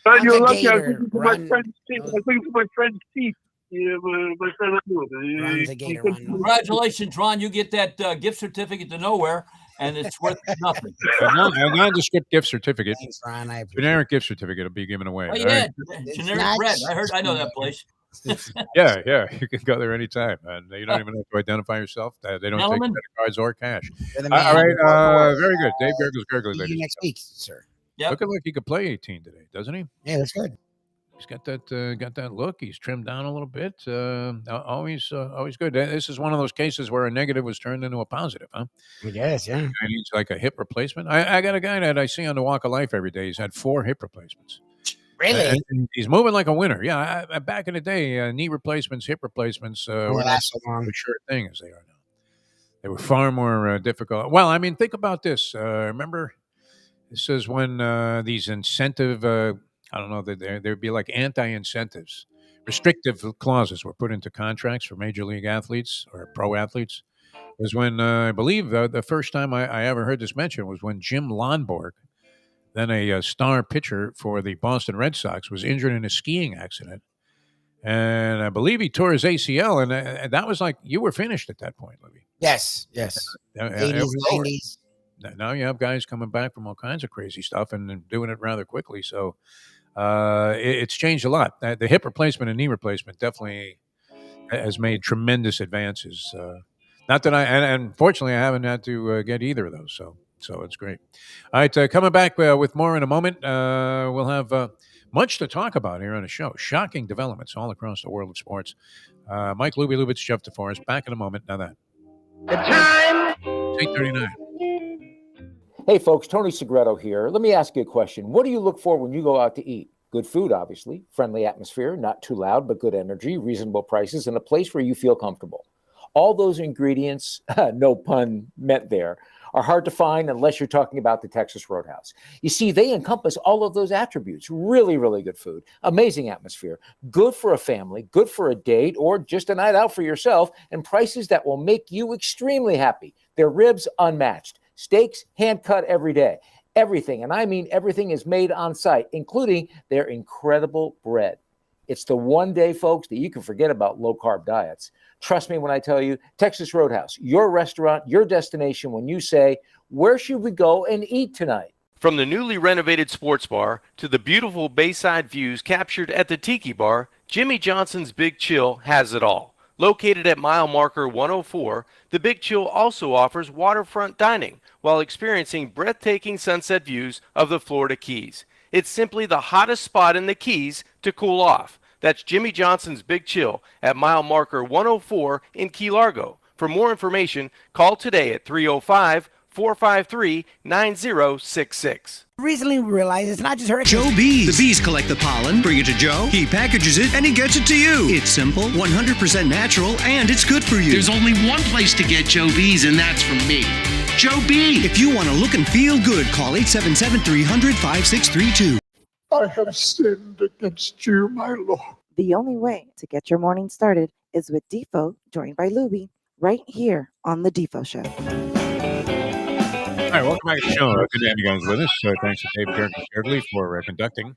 Ron, you're Ron's a lucky. I was Gator. thinking for my Ron- friend's teeth. I was thinking for my friend's teeth. Yeah, my friend Ron's a Gator. Ron. Congratulations, Ron. You get that gift certificate to nowhere, and it's worth nothing. A nondescript gift certificate, Thanks, Ron. I appreciate generic gift certificate will be given away. Oh, all yeah. right? Generic not- bread. I know that place. it. Yeah. You can go there anytime, and you don't even have to identify yourself. They don't take Gentlemen. credit cards or cash. You're the All man. right, very good. Dave Gyrggles, See you next week, sir. Yep. Looking like he could play 18 today, doesn't he? Yeah, that's good. He's got that look. He's trimmed down a little bit. Always good. This is one of those cases where a negative was turned into a positive, huh? I guess, yeah. Guy needs like a hip replacement. I got a guy that I see on the Walk of Life every day. He's had 4 hip replacements. Really? And he's moving like a winner. Yeah, back in the day, knee replacements, hip replacements were not last so long. a sure thing as they are now. They were far more difficult. Well, I mean, think about this. Remember, this is when these incentive, I don't know, there'd be like anti-incentives, restrictive clauses were put into contracts for major league athletes or pro athletes. It was when I believe the first time I ever heard this mentioned was when Jim Lonborg, then a star pitcher for the Boston Red Sox, was injured in a skiing accident. And I believe he tore his ACL, and that was like, you were finished at that point, Libby. Yes. It 80s, was over. 90s. Now you have guys coming back from all kinds of crazy stuff and doing it rather quickly. So it's changed a lot. The hip replacement and knee replacement definitely has made tremendous advances. Not that and unfortunately, I haven't had to get either of those. So it's great. All right, coming back with more in a moment. We'll have much to talk about here on the show. Shocking developments all across the world of sports. Mike Lubie, Lubitz, Jeff DeForest. Back in a moment. Now that. The time. It's 8:39. Hey folks, Tony Segreto here. Let me ask you a question. What do you look for when you go out to eat? Good food, obviously, friendly atmosphere, not too loud, but good energy, reasonable prices, and a place where you feel comfortable. All those ingredients, no pun meant there, are hard to find unless you're talking about the Texas Roadhouse. You see, they encompass all of those attributes. Really, really good food, amazing atmosphere, good for a family, good for a date, or just a night out for yourself, and prices that will make you extremely happy. Their ribs unmatched. Steaks hand cut every day. Everything, and I mean everything, is made on site, including their incredible bread. It's the one day, folks, that you can forget about low-carb diets. Trust me when I tell you, Texas Roadhouse, your restaurant, your destination when you say, where should we go and eat tonight? From the newly renovated sports bar to the beautiful bayside views captured at the Tiki Bar, Jimmy Johnson's Big Chill has it all. Located at mile marker 104, the Big Chill also offers waterfront dining while experiencing breathtaking sunset views of the Florida Keys. It's simply the hottest spot in the Keys to cool off. That's Jimmy Johnson's Big Chill at mile marker 104 in Key Largo. For more information, call today at 305-453-9066. Recently realized it's not just hurricanes. Joe Bees. The bees collect the pollen, bring it to Joe, he packages it, and he gets it to you. It's simple, 100% natural, and it's good for you. There's only one place to get Joe Bees, and that's from me. Joe B. If you want to look and feel good, call 877-300-5632. I have sinned against you, my Lord. The only way to get your morning started is with Defo, joined by Lubie, right here on The Defo Show. All right, welcome back to the show. Good to have you guys with us. Thanks to Dave Gergely for conducting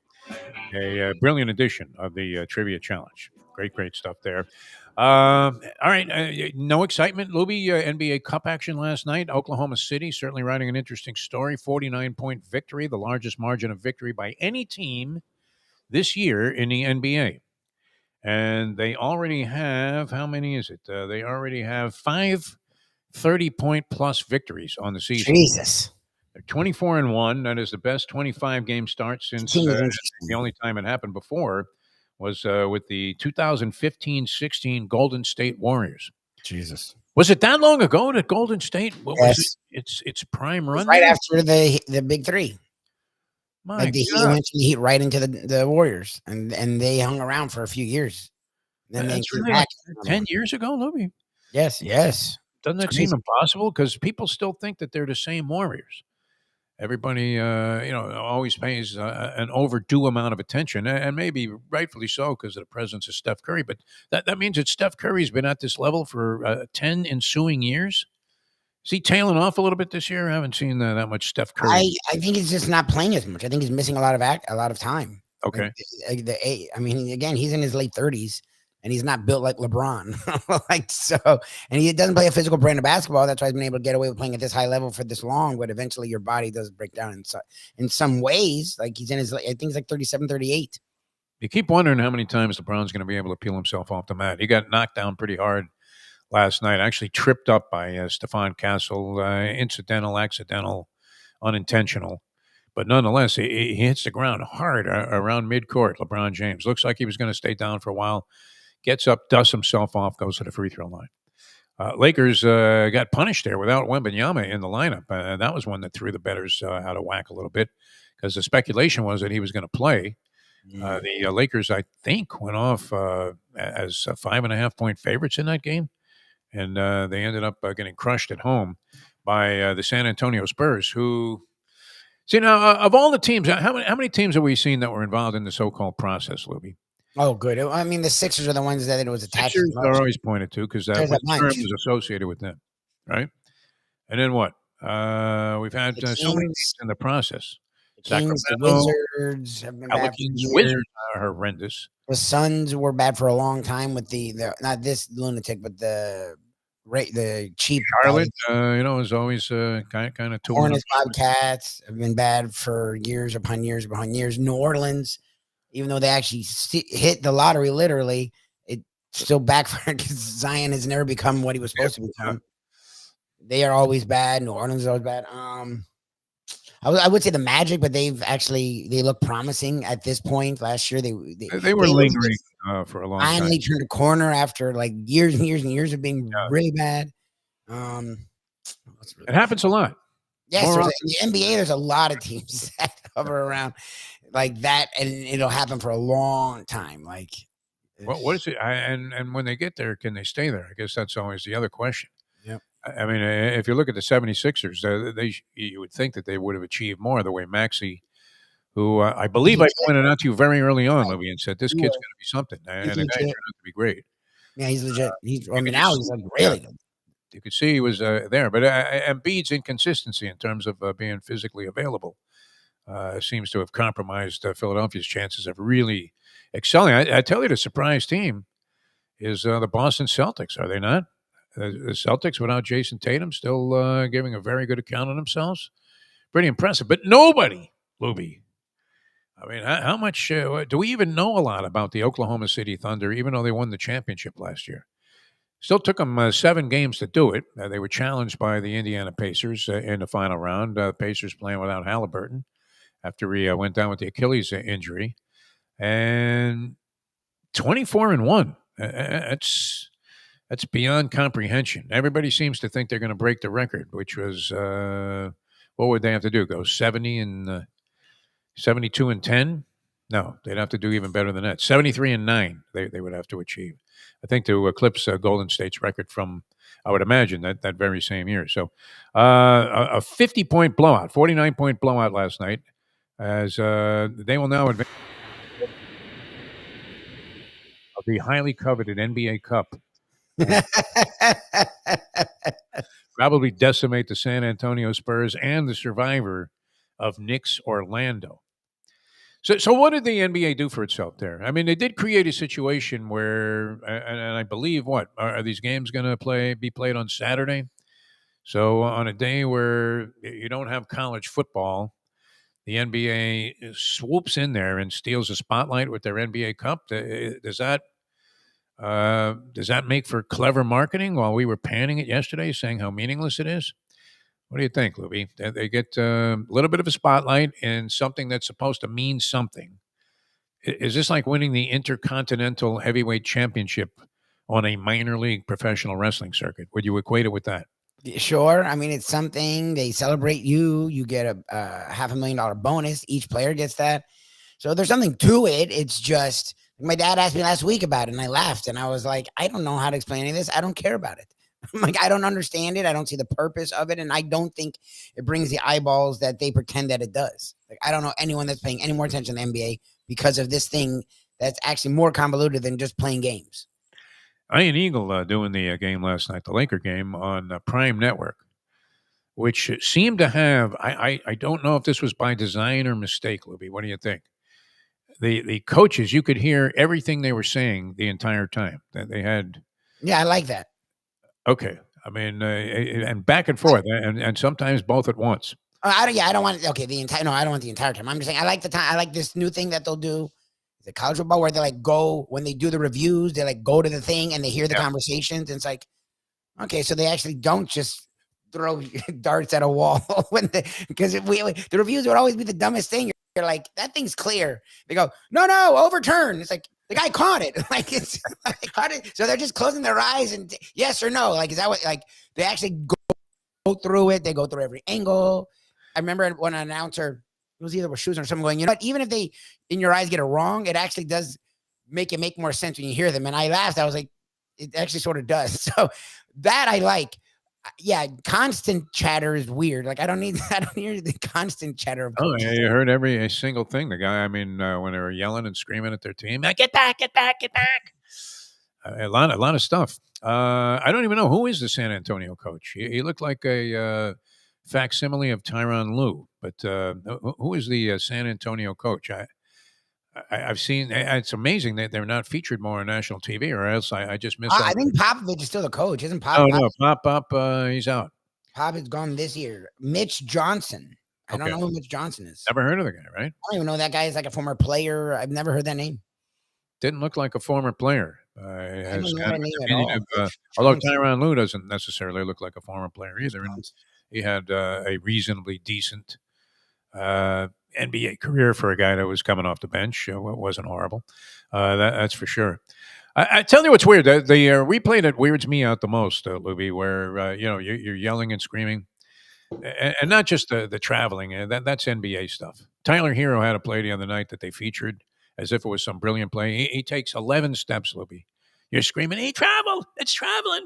a brilliant edition of the Trivia Challenge. Great stuff there. All right, no excitement, Lubie. NBA Cup action last night. Oklahoma City certainly writing an interesting story. 49-point victory, the largest margin of victory by any team this year in the NBA. And they already have, how many is it? They already have 5 30-point plus victories on the season. Jesus. They're 24-1. That is the best 25-game start since the only time it happened before was with the 2015-16 Golden State Warriors. Jesus. Was it that long ago that Golden State? What Yes. was its prime run? Right there? after the big three. My Like the Heat God. went from the Heat right into the Warriors, and they hung around for a few years. Then they That's came really back. 10 years ago, Lubie. Yes. Doesn't that It's seem crazy. impossible? Because people still think that they're the same Warriors. Everybody, always pays an overdue amount of attention, and maybe rightfully so because of the presence of Steph Curry. But that means that Steph Curry's been at this level for 10 ensuing years. Is he tailing off a little bit this year? I haven't seen that much Steph Curry. I think he's just not playing as much. I think he's missing a lot of time. Okay. Again, he's in his late 30s and he's not built like LeBron. And he doesn't play a physical brand of basketball. That's why he's been able to get away with playing at this high level for this long, but eventually your body does break down in some ways. Like he's in his, I think it's like 37, 38. You keep wondering how many times LeBron's going to be able to peel himself off the mat. He got knocked down pretty hard last night, actually tripped up by Stefan Castle, incidental, accidental, unintentional. But nonetheless, he hits the ground hard around midcourt. LeBron James looks like he was going to stay down for a while. Gets up, dusts himself off, goes to the free throw line. Lakers got punished there without Wembanyama in the lineup. That was one that threw the bettors out of whack a little bit because the speculation was that he was going to play. The Lakers, I think, went off as 5.5-point favorites in that game, and they ended up getting crushed at home by the San Antonio Spurs, who. See, now, of all the teams, how many teams have we seen that were involved in the so-called process, Lubie? Oh, good. I mean, the Sixers are the ones that it was attached Sixers to. are always pointed to because that term was associated with them, right? And then what? We've had so many teams in the process. Kings, the Wizards have been bad for years. Wizards are horrendous. The Suns were bad for a long time with the not this lunatic, but the cheap Charlotte, is always kind of too. Hornets, Bobcats have been bad for years upon years upon years. New Orleans, even though they actually hit the lottery, literally, it still backfired because Zion has never become what he was supposed to become. They are always bad. New Orleans is always bad. I would say the Magic, but they look promising at this point. Last year, they were lingering for a long time. Finally turned a corner after like years and years and years of being really bad. It happens a lot. Yes, in the NBA, there's a lot of teams that hover around like that, and it'll happen for a long time. Like, what is it? And when they get there, can they stay there? I guess that's always the other question. Yep. I mean, if you look at the 76ers, you would think that they would have achieved more the way Maxey, who I believe I pointed out to you very early on, Lubie, and said this kid's going to be something, and the guy turned out to be great. Yeah, he's legit. Now he's like really good. You could see he was there, but Embiid's inconsistency in terms of being physically available seems to have compromised Philadelphia's chances of really excelling. I tell you, the surprise team is the Boston Celtics, are they not? The Celtics, without Jason Tatum, still giving a very good account of themselves. Pretty impressive. But nobody, Lubie. I mean, how much do we even know a lot about the Oklahoma City Thunder, even though they won the championship last year? Still took them 7 games to do it. They were challenged by the Indiana Pacers in the final round. Pacers playing without Halliburton after he went down with the Achilles injury. And 24-1. That's beyond comprehension. Everybody seems to think they're going to break the record, which was what would they have to do? Go 72-10? No, they'd have to do even better than that. 73-9 they would have to achieve. I think to eclipse Golden State's record from, I would imagine, that very same year. So a 50-point blowout, 49-point blowout last night, as they will now advance of the highly coveted NBA Cup. Probably decimate the San Antonio Spurs and the survivor of Knicks Orlando. So what did the NBA do for itself there? I mean, they did create a situation where, and I believe, are these games going to be played on Saturday? So on a day where you don't have college football, the NBA swoops in there and steals a spotlight with their NBA Cup. Does that make for clever marketing while we were panning it yesterday, saying how meaningless it is? What do you think, Lubie? They get a little bit of a spotlight in something that's supposed to mean something. Is this like winning the Intercontinental Heavyweight Championship on a minor league professional wrestling circuit? Would you equate it with that? Sure. I mean, it's something. They celebrate you. You get a $500,000 bonus. Each player gets that. So there's something to it. It's just, my dad asked me last week about it, and I laughed, and I was like, I don't know how to explain any of this. I don't care about it. I'm like, I don't understand it. I don't see the purpose of it. And I don't think it brings the eyeballs that they pretend that it does. Like, I don't know anyone that's paying any more attention to the NBA because of this thing that's actually more convoluted than just playing games. Ian Eagle doing the game last night, the Laker game on Prime Network, which seemed to have, I don't know if this was by design or mistake, Lubie. What do you think? The coaches, you could hear everything they were saying the entire time. That they had. Yeah, I like that. Okay. I mean, and back and forth, and sometimes both at once. I don't want okay the entire. No, I don't want the entire time. I'm just saying I like the time. I like this new thing that they'll do, the college football, where they like go when they do the reviews. They like go to the thing and they hear the conversations. And it's like, okay, so they actually don't just throw darts at a wall because the reviews would always be the dumbest thing. You're like, that thing's clear. They go, no, overturn. It's like the guy caught it. Like it's caught it. So they're just closing their eyes and yes or no. Like, is that what? Like they actually go through it. They go through every angle. I remember when an announcer, it was either with shoes or something, going, you know what? Even if they in your eyes get it wrong, it actually does make it make more sense when you hear them. And I laughed. I was like, it actually sort of does. So that I like. Yeah, constant chatter is weird. Like I don't need the constant chatter of coaches. Oh, yeah, you heard every single thing. The guy, I mean, when they were yelling and screaming at their team, get back. A lot of stuff. I don't even know who is the San Antonio coach. He looked like a facsimile of Tyronn Lue, but who is the San Antonio coach? I've seen. It's amazing that they're not featured more on national TV, or else I just missed. I think Popovich is still the coach, isn't Pop? No, Pop. He's out. Pop is gone this year. Mitch Johnson. I don't know who Mitch Johnson is. Never heard of the guy, right? I don't even know that guy is like a former player. I've never heard that name. Didn't look like a former player. Although Tyronn Lue doesn't necessarily look like a former player either, and he had a reasonably decent NBA career for a guy that was coming off the bench. It wasn't horrible. That's for sure. I tell you what's weird. The replay that weirds me out the most, Lubie, where you're yelling and screaming, and not just the traveling. That's NBA stuff. Tyler Herro had a play the other night that they featured as if it was some brilliant play. He takes 11 steps, Lubie. You're screaming, "He traveled! It's traveling!"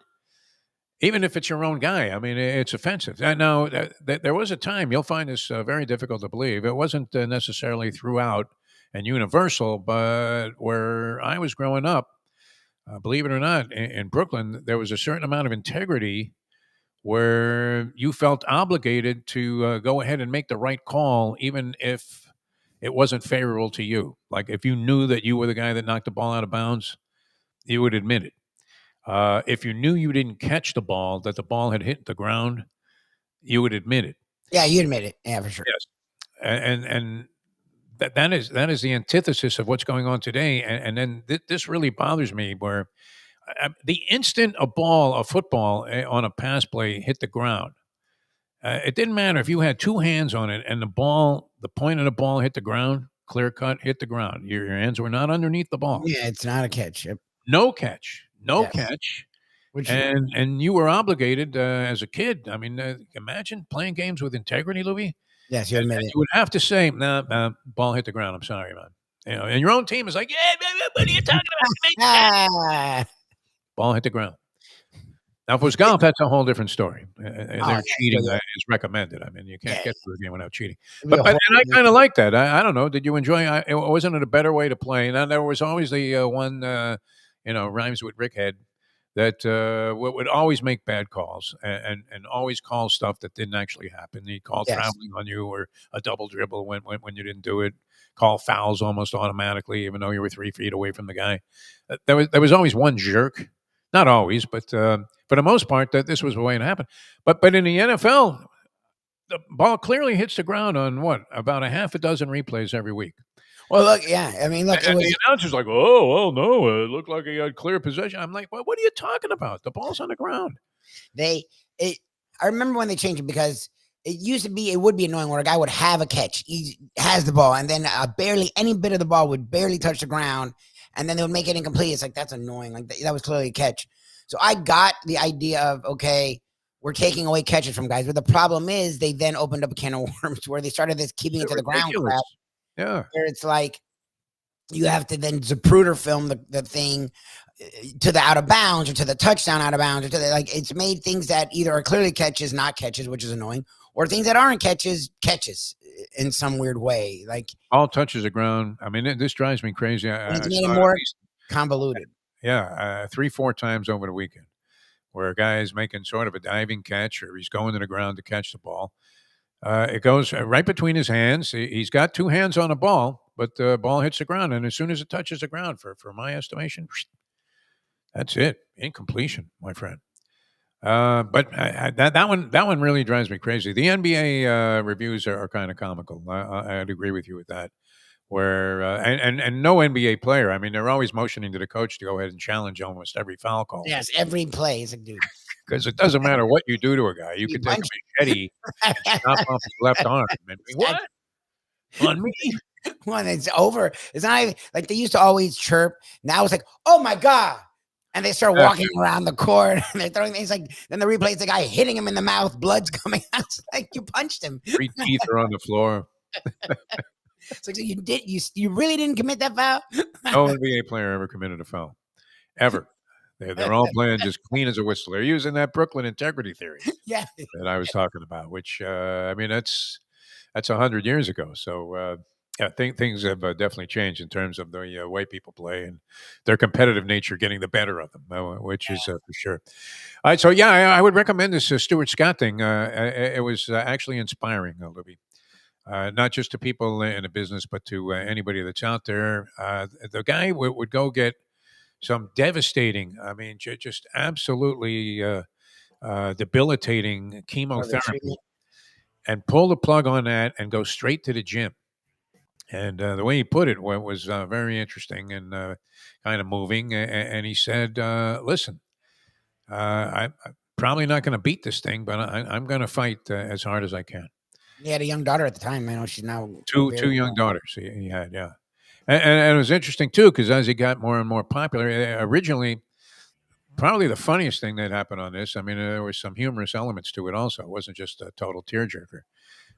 Even if it's your own guy, I mean, it's offensive. Now, there was a time, you'll find this very difficult to believe. It wasn't necessarily throughout and universal, but where I was growing up, believe it or not, in Brooklyn, there was a certain amount of integrity where you felt obligated to go ahead and make the right call, even if it wasn't favorable to you. Like if you knew that you were the guy that knocked the ball out of bounds, you would admit it. If you knew you didn't catch the ball, that the ball had hit the ground, you would admit it. Yeah, you admit it. Yeah, for sure. Yes, and that is the antithesis of what's going on today. And then this really bothers me, where the instant a football on a pass play hit the ground, it didn't matter if you had two hands on it and the point of the ball hit the ground, clear cut, hit the ground. Your hands were not underneath the ball. Yeah, it's not a catch. Yep. No catch. Catch, and you were obligated as a kid. I mean, imagine playing games with integrity, Lubie. Yes, you admit it. You would have to say, "Nah, ball hit the ground. I'm sorry, man." You know, and your own team is like, "Yeah, what are you talking about? Ball hit the ground." Now, if it was golf, that's a whole different story. Cheating is recommended. I mean, you can't get through a game without cheating. But and I kind of like that. I don't know. Did you enjoy? Wasn't it a better way to play? Now there was always the one. Rhymes with Rickhead, that would always make bad calls and always call stuff that didn't actually happen. He'd call traveling on you or a double dribble when you didn't do it. Call fouls almost automatically, even though you were 3 feet away from the guy. There was always one jerk. Not always, but for the most part, that this was the way it happened. But in the NFL, the ball clearly hits the ground on about a half a dozen replays every week. Well, look, yeah. I mean, look. The announcer's like, "Oh, well, no, it looked like he had clear possession." I'm like, "What are you talking about? The ball's on the ground." I remember when they changed it because it used to be, it would be annoying where a guy would have a catch. He has the ball, and then any bit of the ball would barely touch the ground, and then they would make it incomplete. It's like, that's annoying. Like that was clearly a catch. So I got the idea of, okay, we're taking away catches from guys. But the problem is they then opened up a can of worms where they started this keeping it to the ground crap. Yeah. Where it's like you have to then Zapruder film the thing. to the out of bounds or to the touchdown out of bounds or to the, like, it's made things that either are clearly catches, not catches, which is annoying, or things that aren't catches in some weird way. Like, all touches the ground. I mean, this drives me crazy. it's I made it saw more convoluted. 3-4 times over the weekend where a guy is making sort of a diving catch or he's going to the ground to catch the ball. It goes right between his hands. He's got two hands on the ball, but the ball hits the ground. And as soon as it touches the ground, for my estimation, that's it. Incompletion, my friend. But that one really drives me crazy. The NBA reviews are kind of comical. I'd agree with you with that. Where and no NBA player. I mean, they're always motioning to the coach to go ahead and challenge almost every foul call. Yes, every play is like, dude. Because it doesn't matter what you do to a guy. You could take a machete and chop off his left arm. And what? On me? When it's over, it's not even like they used to always chirp. Now it's like, oh my God. And they start walking around the court and they're throwing things like, then the replay is the guy hitting him in the mouth, blood's coming out. It's like you punched him. 3 teeth are on the floor. It's like, so you really didn't commit that foul? No NBA player ever committed a foul. Ever. They're all playing just clean as a whistle. They're using that Brooklyn integrity theory yeah. that I was talking about, which, I mean, that's 100 years ago. So, I think things have definitely changed in terms of the way people play and their competitive nature getting the better of them, which is for sure. All right, so yeah, I would recommend this Stuart Scott thing. It was actually inspiring, Lubie. Not just to people in the business, but to anybody that's out there. The guy would go get some devastating, I mean, just absolutely debilitating chemotherapy and pull the plug on that and go straight to the gym. And the way he put it was very interesting and kind of moving. And he said, listen, I'm probably not going to beat this thing, but I'm going to fight as hard as I can. He had a young daughter at the time. I know she's now two young daughters he had, yeah. And it was interesting, too, because as he got more and more popular, originally, probably the funniest thing that happened on this, I mean, there were some humorous elements to it also. It wasn't just a total tearjerker.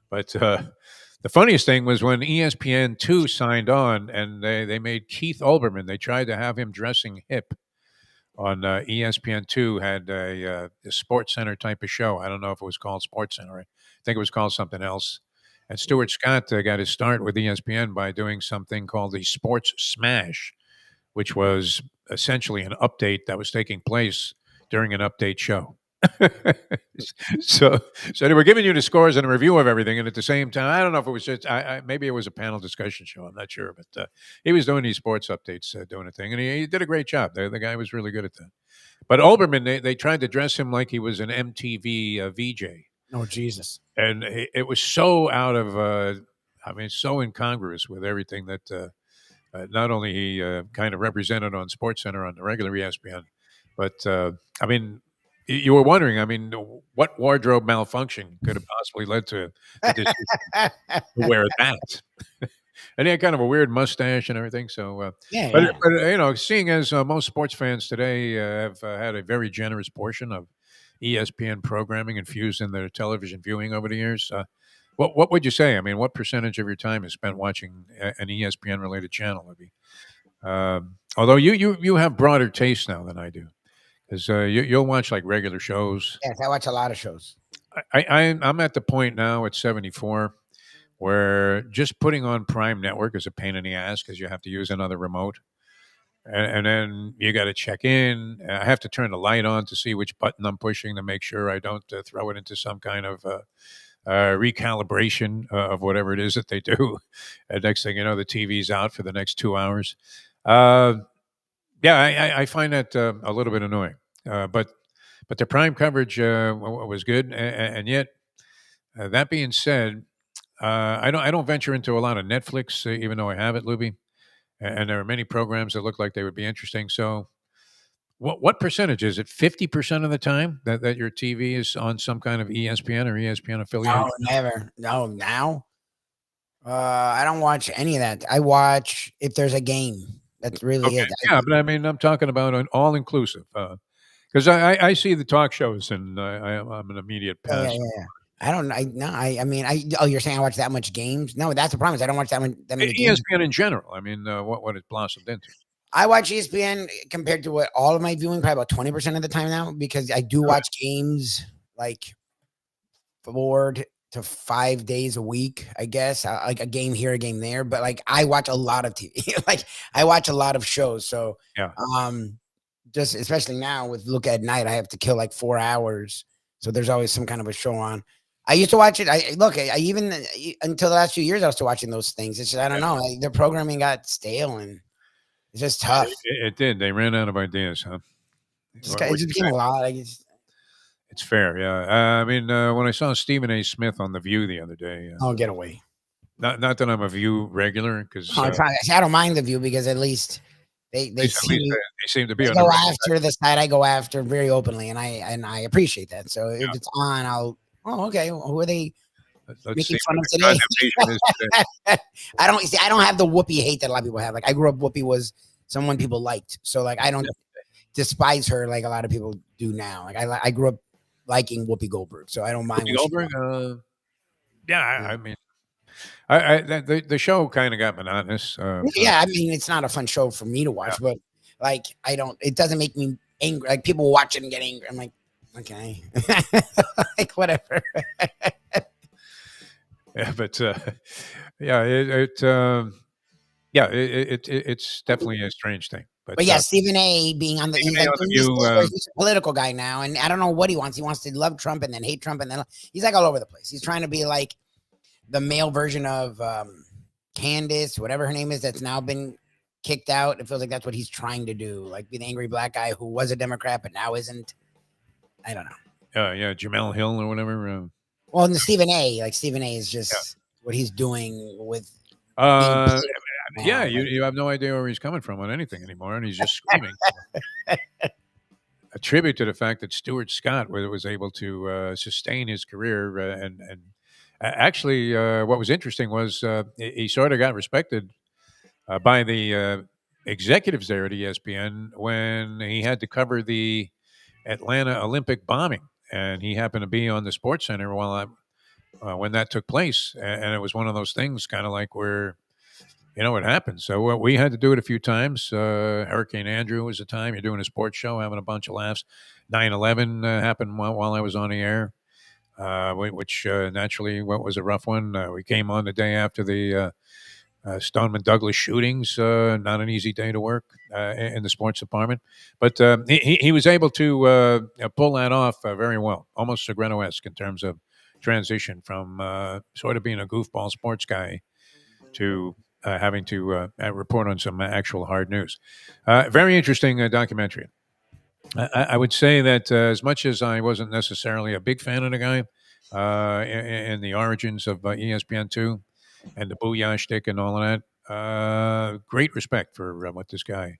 But the funniest thing was when ESPN2 signed on and they made Keith Olbermann, they tried to have him dressing hip on ESPN2, had a Sports Center type of show. I don't know if it was called Sports Center. I think it was called something else. And Stuart Scott got his start with ESPN by doing something called the Sports Smash, which was essentially an update that was taking place during an update show. so they were giving you the scores and a review of everything, and at the same time, I don't know if it was just maybe it was a panel discussion show. I'm not sure, but he was doing these sports updates, doing a thing, and he did a great job. The guy was really good at that. But Olbermann, they tried to dress him like he was an MTV VJ. Oh Jesus! And it was so out of, I mean, so incongruous with everything that not only he kind of represented on SportsCenter on the regular ESPN, but I mean. You were wondering, I mean, what wardrobe malfunction could have possibly led to the decision to wear that? And he had kind of a weird mustache and everything. So, but you know, seeing as most sports fans today have had a very generous portion of ESPN programming infused in their television viewing over the years, what would you say? I mean, what percentage of your time is spent watching an ESPN related channel? Although you have broader taste now than I do. Because you'll watch like regular shows. Yes, I watch a lot of shows. I'm at the point now at 74 where just putting on Prime Network is a pain in the ass because you have to use another remote. And then you got to check in. I have to turn the light on to see which button I'm pushing to make sure I don't throw it into some kind of recalibration of whatever it is that they do. And next thing you know, the TV's out for the next 2 hours. Yeah, I find that a little bit annoying, but the Prime coverage was good, and yet that being said, I don't venture into a lot of Netflix, even though I have it, Lubie, and there are many programs that look like they would be interesting. So, what percentage is it? 50% of the time that your TV is on some kind of ESPN or ESPN affiliate? No, never. No, now I don't watch any of that. I watch if there's a game. That's really it. Yeah, but I mean, I'm talking about an all-inclusive. Because I see the talk shows, and I'm an immediate pass. Yeah. I don't. I mean, you're saying I watch that much games? No, that's the problem. I don't watch that many games. ESPN in general. I mean, what it blossomed into. I watch ESPN compared to what all of my viewing, probably about 20% of the time now, because I do watch games like 4 to 5 days a week, I guess. Like a game here, a game there. But like I watch a lot of TV. Like I watch a lot of shows. So Yeah. Just especially now with Look at Night, I have to kill like 4 hours. So there's always some kind of a show on. I used to watch it. I even until the last few years I was still watching those things. It's just, I don't know. Like, their programming got stale and it's just tough. It did. They ran out of ideas, huh? It just became a lot. It's fair, yeah. I mean, when I saw Stephen A. Smith on The View the other day. Oh, get away. Not that I'm a View regular, because I don't mind The View because at least they seem to be they on go the right after the side I go after very openly, and I appreciate that. So if it's on, okay. Well, who are they making fun of today? I don't have the Whoopi hate that a lot of people have. Like I grew up, Whoopi was someone people liked, so like I don't despise her like a lot of people do now. Like I grew up liking Whoopi Goldberg, so I don't mind. Goldberg, I mean, the show kind of got monotonous. Yeah, I mean, it's not a fun show for me to watch, but like it doesn't make me angry. Like people watch it and get angry. I'm like, okay, like whatever. Yeah, but it's definitely a strange thing. But yeah, Stephen A. being on he's a political guy now, and I don't know what he wants. He wants to love Trump and then hate Trump, and then he's like all over the place. He's trying to be like the male version of Candace, whatever her name is, that's now been kicked out. It feels like that's what he's trying to do, like be the angry black guy who was a Democrat but now isn't. I don't know. Yeah, Jamel Hill or whatever. Well, and Stephen A. is just what he's doing with. Yeah, you have no idea where he's coming from on anything anymore, and he's just screaming. A tribute to the fact that Stuart Scott was able to sustain his career, and actually, what was interesting was he sort of got respected by the executives there at ESPN when he had to cover the Atlanta Olympic bombing, and he happened to be on the Sports Center when that took place, and it was one of those things, kind of like where. It happened. So we had to do it a few times. Hurricane Andrew was a time. You're doing a sports show, having a bunch of laughs. 9/11 happened while I was on the air, which naturally was a rough one. We came on the day after the Stoneman Douglas shootings. Not an easy day to work in the sports department. But he was able to pull that off very well, almost Segredo-esque in terms of transition from sort of being a goofball sports guy to having to report on some actual hard news. Very interesting documentary. I would say that as much as I wasn't necessarily a big fan of the guy in the origins of ESPN2 and the Booyah shtick and all of that, great respect for what this guy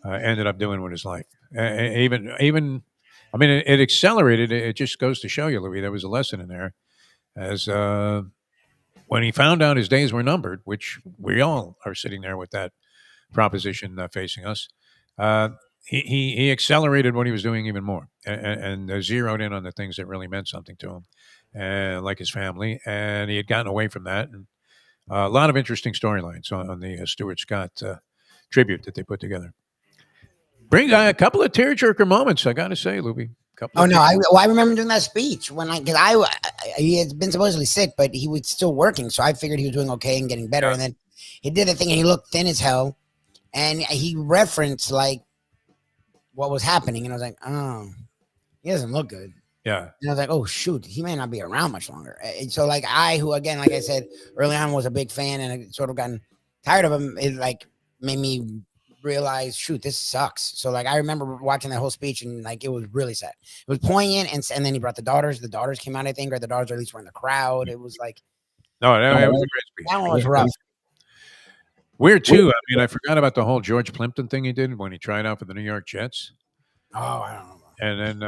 ended up doing with his life. Even, I mean, it accelerated. It just goes to show you, Louis, there was a lesson in there as when he found out his days were numbered, which we all are sitting there with that proposition facing us, he accelerated what he was doing even more and zeroed in on the things that really meant something to him, like his family. And he had gotten away from that. And a lot of interesting storylines on the Stuart Scott tribute that they put together. Bring a couple of tearjerker moments, I got to say, Lubie. I remember doing that speech when he had been supposedly sick, but he was still working, so I figured he was doing okay and getting better. And then he did the thing, and he looked thin as hell, and he referenced like what was happening, and I was like, oh, he doesn't look good. Yeah, and I was like, oh shoot, he may not be around much longer. And so like who again, like I said early on, was a big fan, and I sort of gotten tired of him. It like made me realize, shoot, this sucks. So like I remember watching that whole speech, and like it was really sad. It was poignant, and then he brought the daughters came out, I think, or the daughters at least were in the crowd. It was like that was a great speech. That one was rough. Weird too. I mean, I forgot about the whole George Plimpton thing he did when he tried out for the New York Jets. Oh, I don't know. And then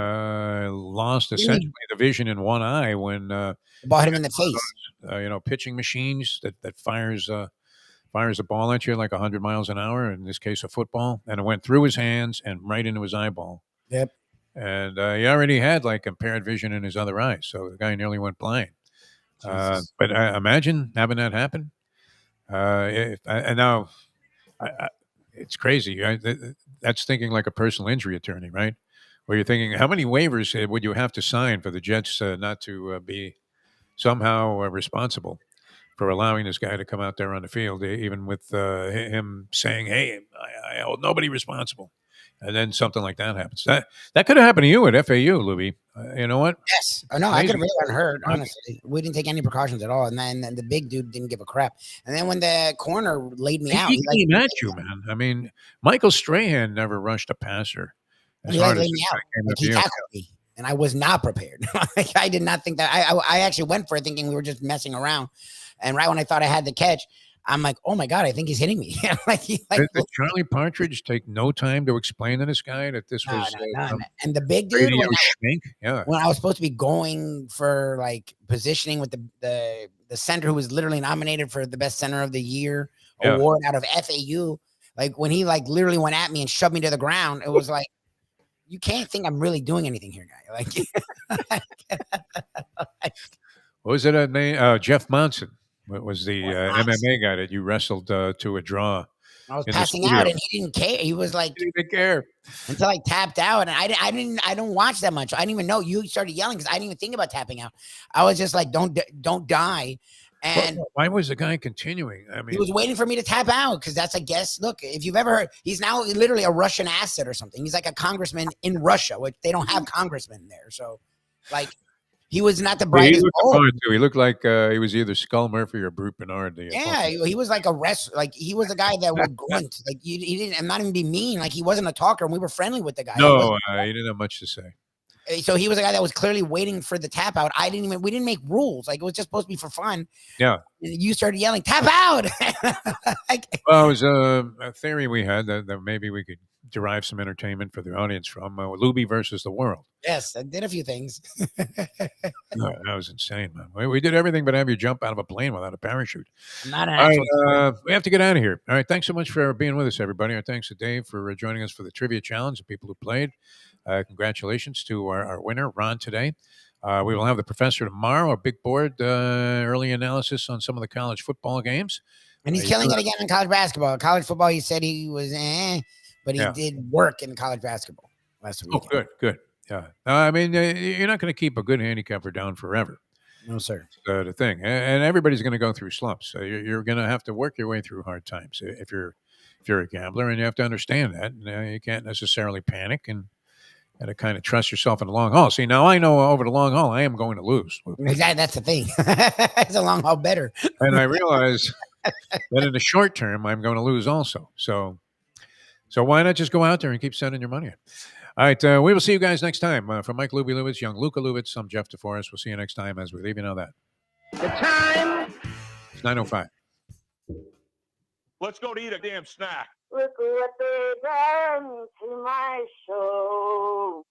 lost essentially the vision in one eye when ball hit him in the face. Pitching machines that fires a ball at you like 100 miles an hour, in this case a football, and it went through his hands and right into his eyeball. Yep. And he already had like impaired vision in his other eye, so the guy nearly went blind. But imagine having that happen. It's crazy. That's thinking like a personal injury attorney, right? Where you're thinking, how many waivers would you have to sign for the Jets not to be somehow responsible for allowing this guy to come out there on the field, even with him saying, "Hey, I hold nobody responsible," and then something like that happens. That could have happened to you at FAU, Louie. You know what? Yes. Oh no, I could have really gotten hurt. Honestly, we didn't take any precautions at all, and then the big dude didn't give a crap. And then when the corner laid me out, He came at you, man. I mean, Michael Strahan never rushed a passer as he hard laid as me out. came Like, at he you. tackled me, and I was not prepared. Like, I did not think that. I actually went for it, thinking we were just messing around. And right when I thought I had the catch, I'm like, oh my God, I think he's hitting me. Did Charlie Partridge take no time to explain to this guy that this was none. And the big dude, radio schmink? Yeah. when I was supposed to be going for like positioning with the center who was literally nominated for the best center of the year award out of FAU, like when he like literally went at me and shoved me to the ground, it was like, you can't think I'm really doing anything here, guy. Like, What was it name? Jeff Monson. What was the MMA guy that you wrestled to a draw? I was passing out and he didn't care. He was like, he didn't care until I tapped out, and I don't watch that much. I didn't even know you started yelling because I didn't even think about tapping out. I was just like, don't die. And why was the guy continuing? I mean, he was waiting for me to tap out because that's, I guess, look, if you've ever heard, he's now literally a Russian asset or something. He's like a congressman in Russia, which they don't have congressmen there. So, like, he was not the brightest. He looked like he was either Skull Murphy or Brute Bernard. He was like a wrestler. Like, he was a guy that would grunt. Like, he didn't, and not even be mean. Like, he wasn't a talker, and we were friendly with the guy. No, he didn't have much to say. So he was a guy that was clearly waiting for the tap out. We didn't make rules. Like, it was just supposed to be for fun. Yeah. You started yelling, tap out. Well, it was a theory we had that maybe we could derive some entertainment for the audience from Lubie versus the world. Yes, I did a few things. No, that was insane, man. We did everything but have you jump out of a plane without a parachute. Not an All right, we have to get out of here. All right, thanks so much for being with us, everybody. Our thanks to Dave for joining us for the trivia challenge, the people who played. Congratulations to our winner, Ron, today. We will have the professor tomorrow, our big board, early analysis on some of the college football games. And he's killing it again in college basketball. College football, he said he was but he did work in college basketball last week. Oh, good. Yeah. I mean, you're not going to keep a good handicapper down forever. No, sir. That's the thing. And everybody's going to go through slumps. So you're going to have to work your way through hard times if you're a gambler, and you have to understand that. You can't necessarily panic, and got to kind of trust yourself in the long haul. See, now I know over the long haul, I am going to lose. Exactly. That's the thing. It's a long haul better. And I realize that in the short term, I'm going to lose also. So why not just go out there and keep sending your money in? All right, we will see you guys next time. From Mike Lubie Lewitz, young Luca Lubitz, I'm Jeff DeForest. We'll see you next time as we leave you know that. The time. It's 9:05. Let's go to eat a damn snack. Look what they done to my show.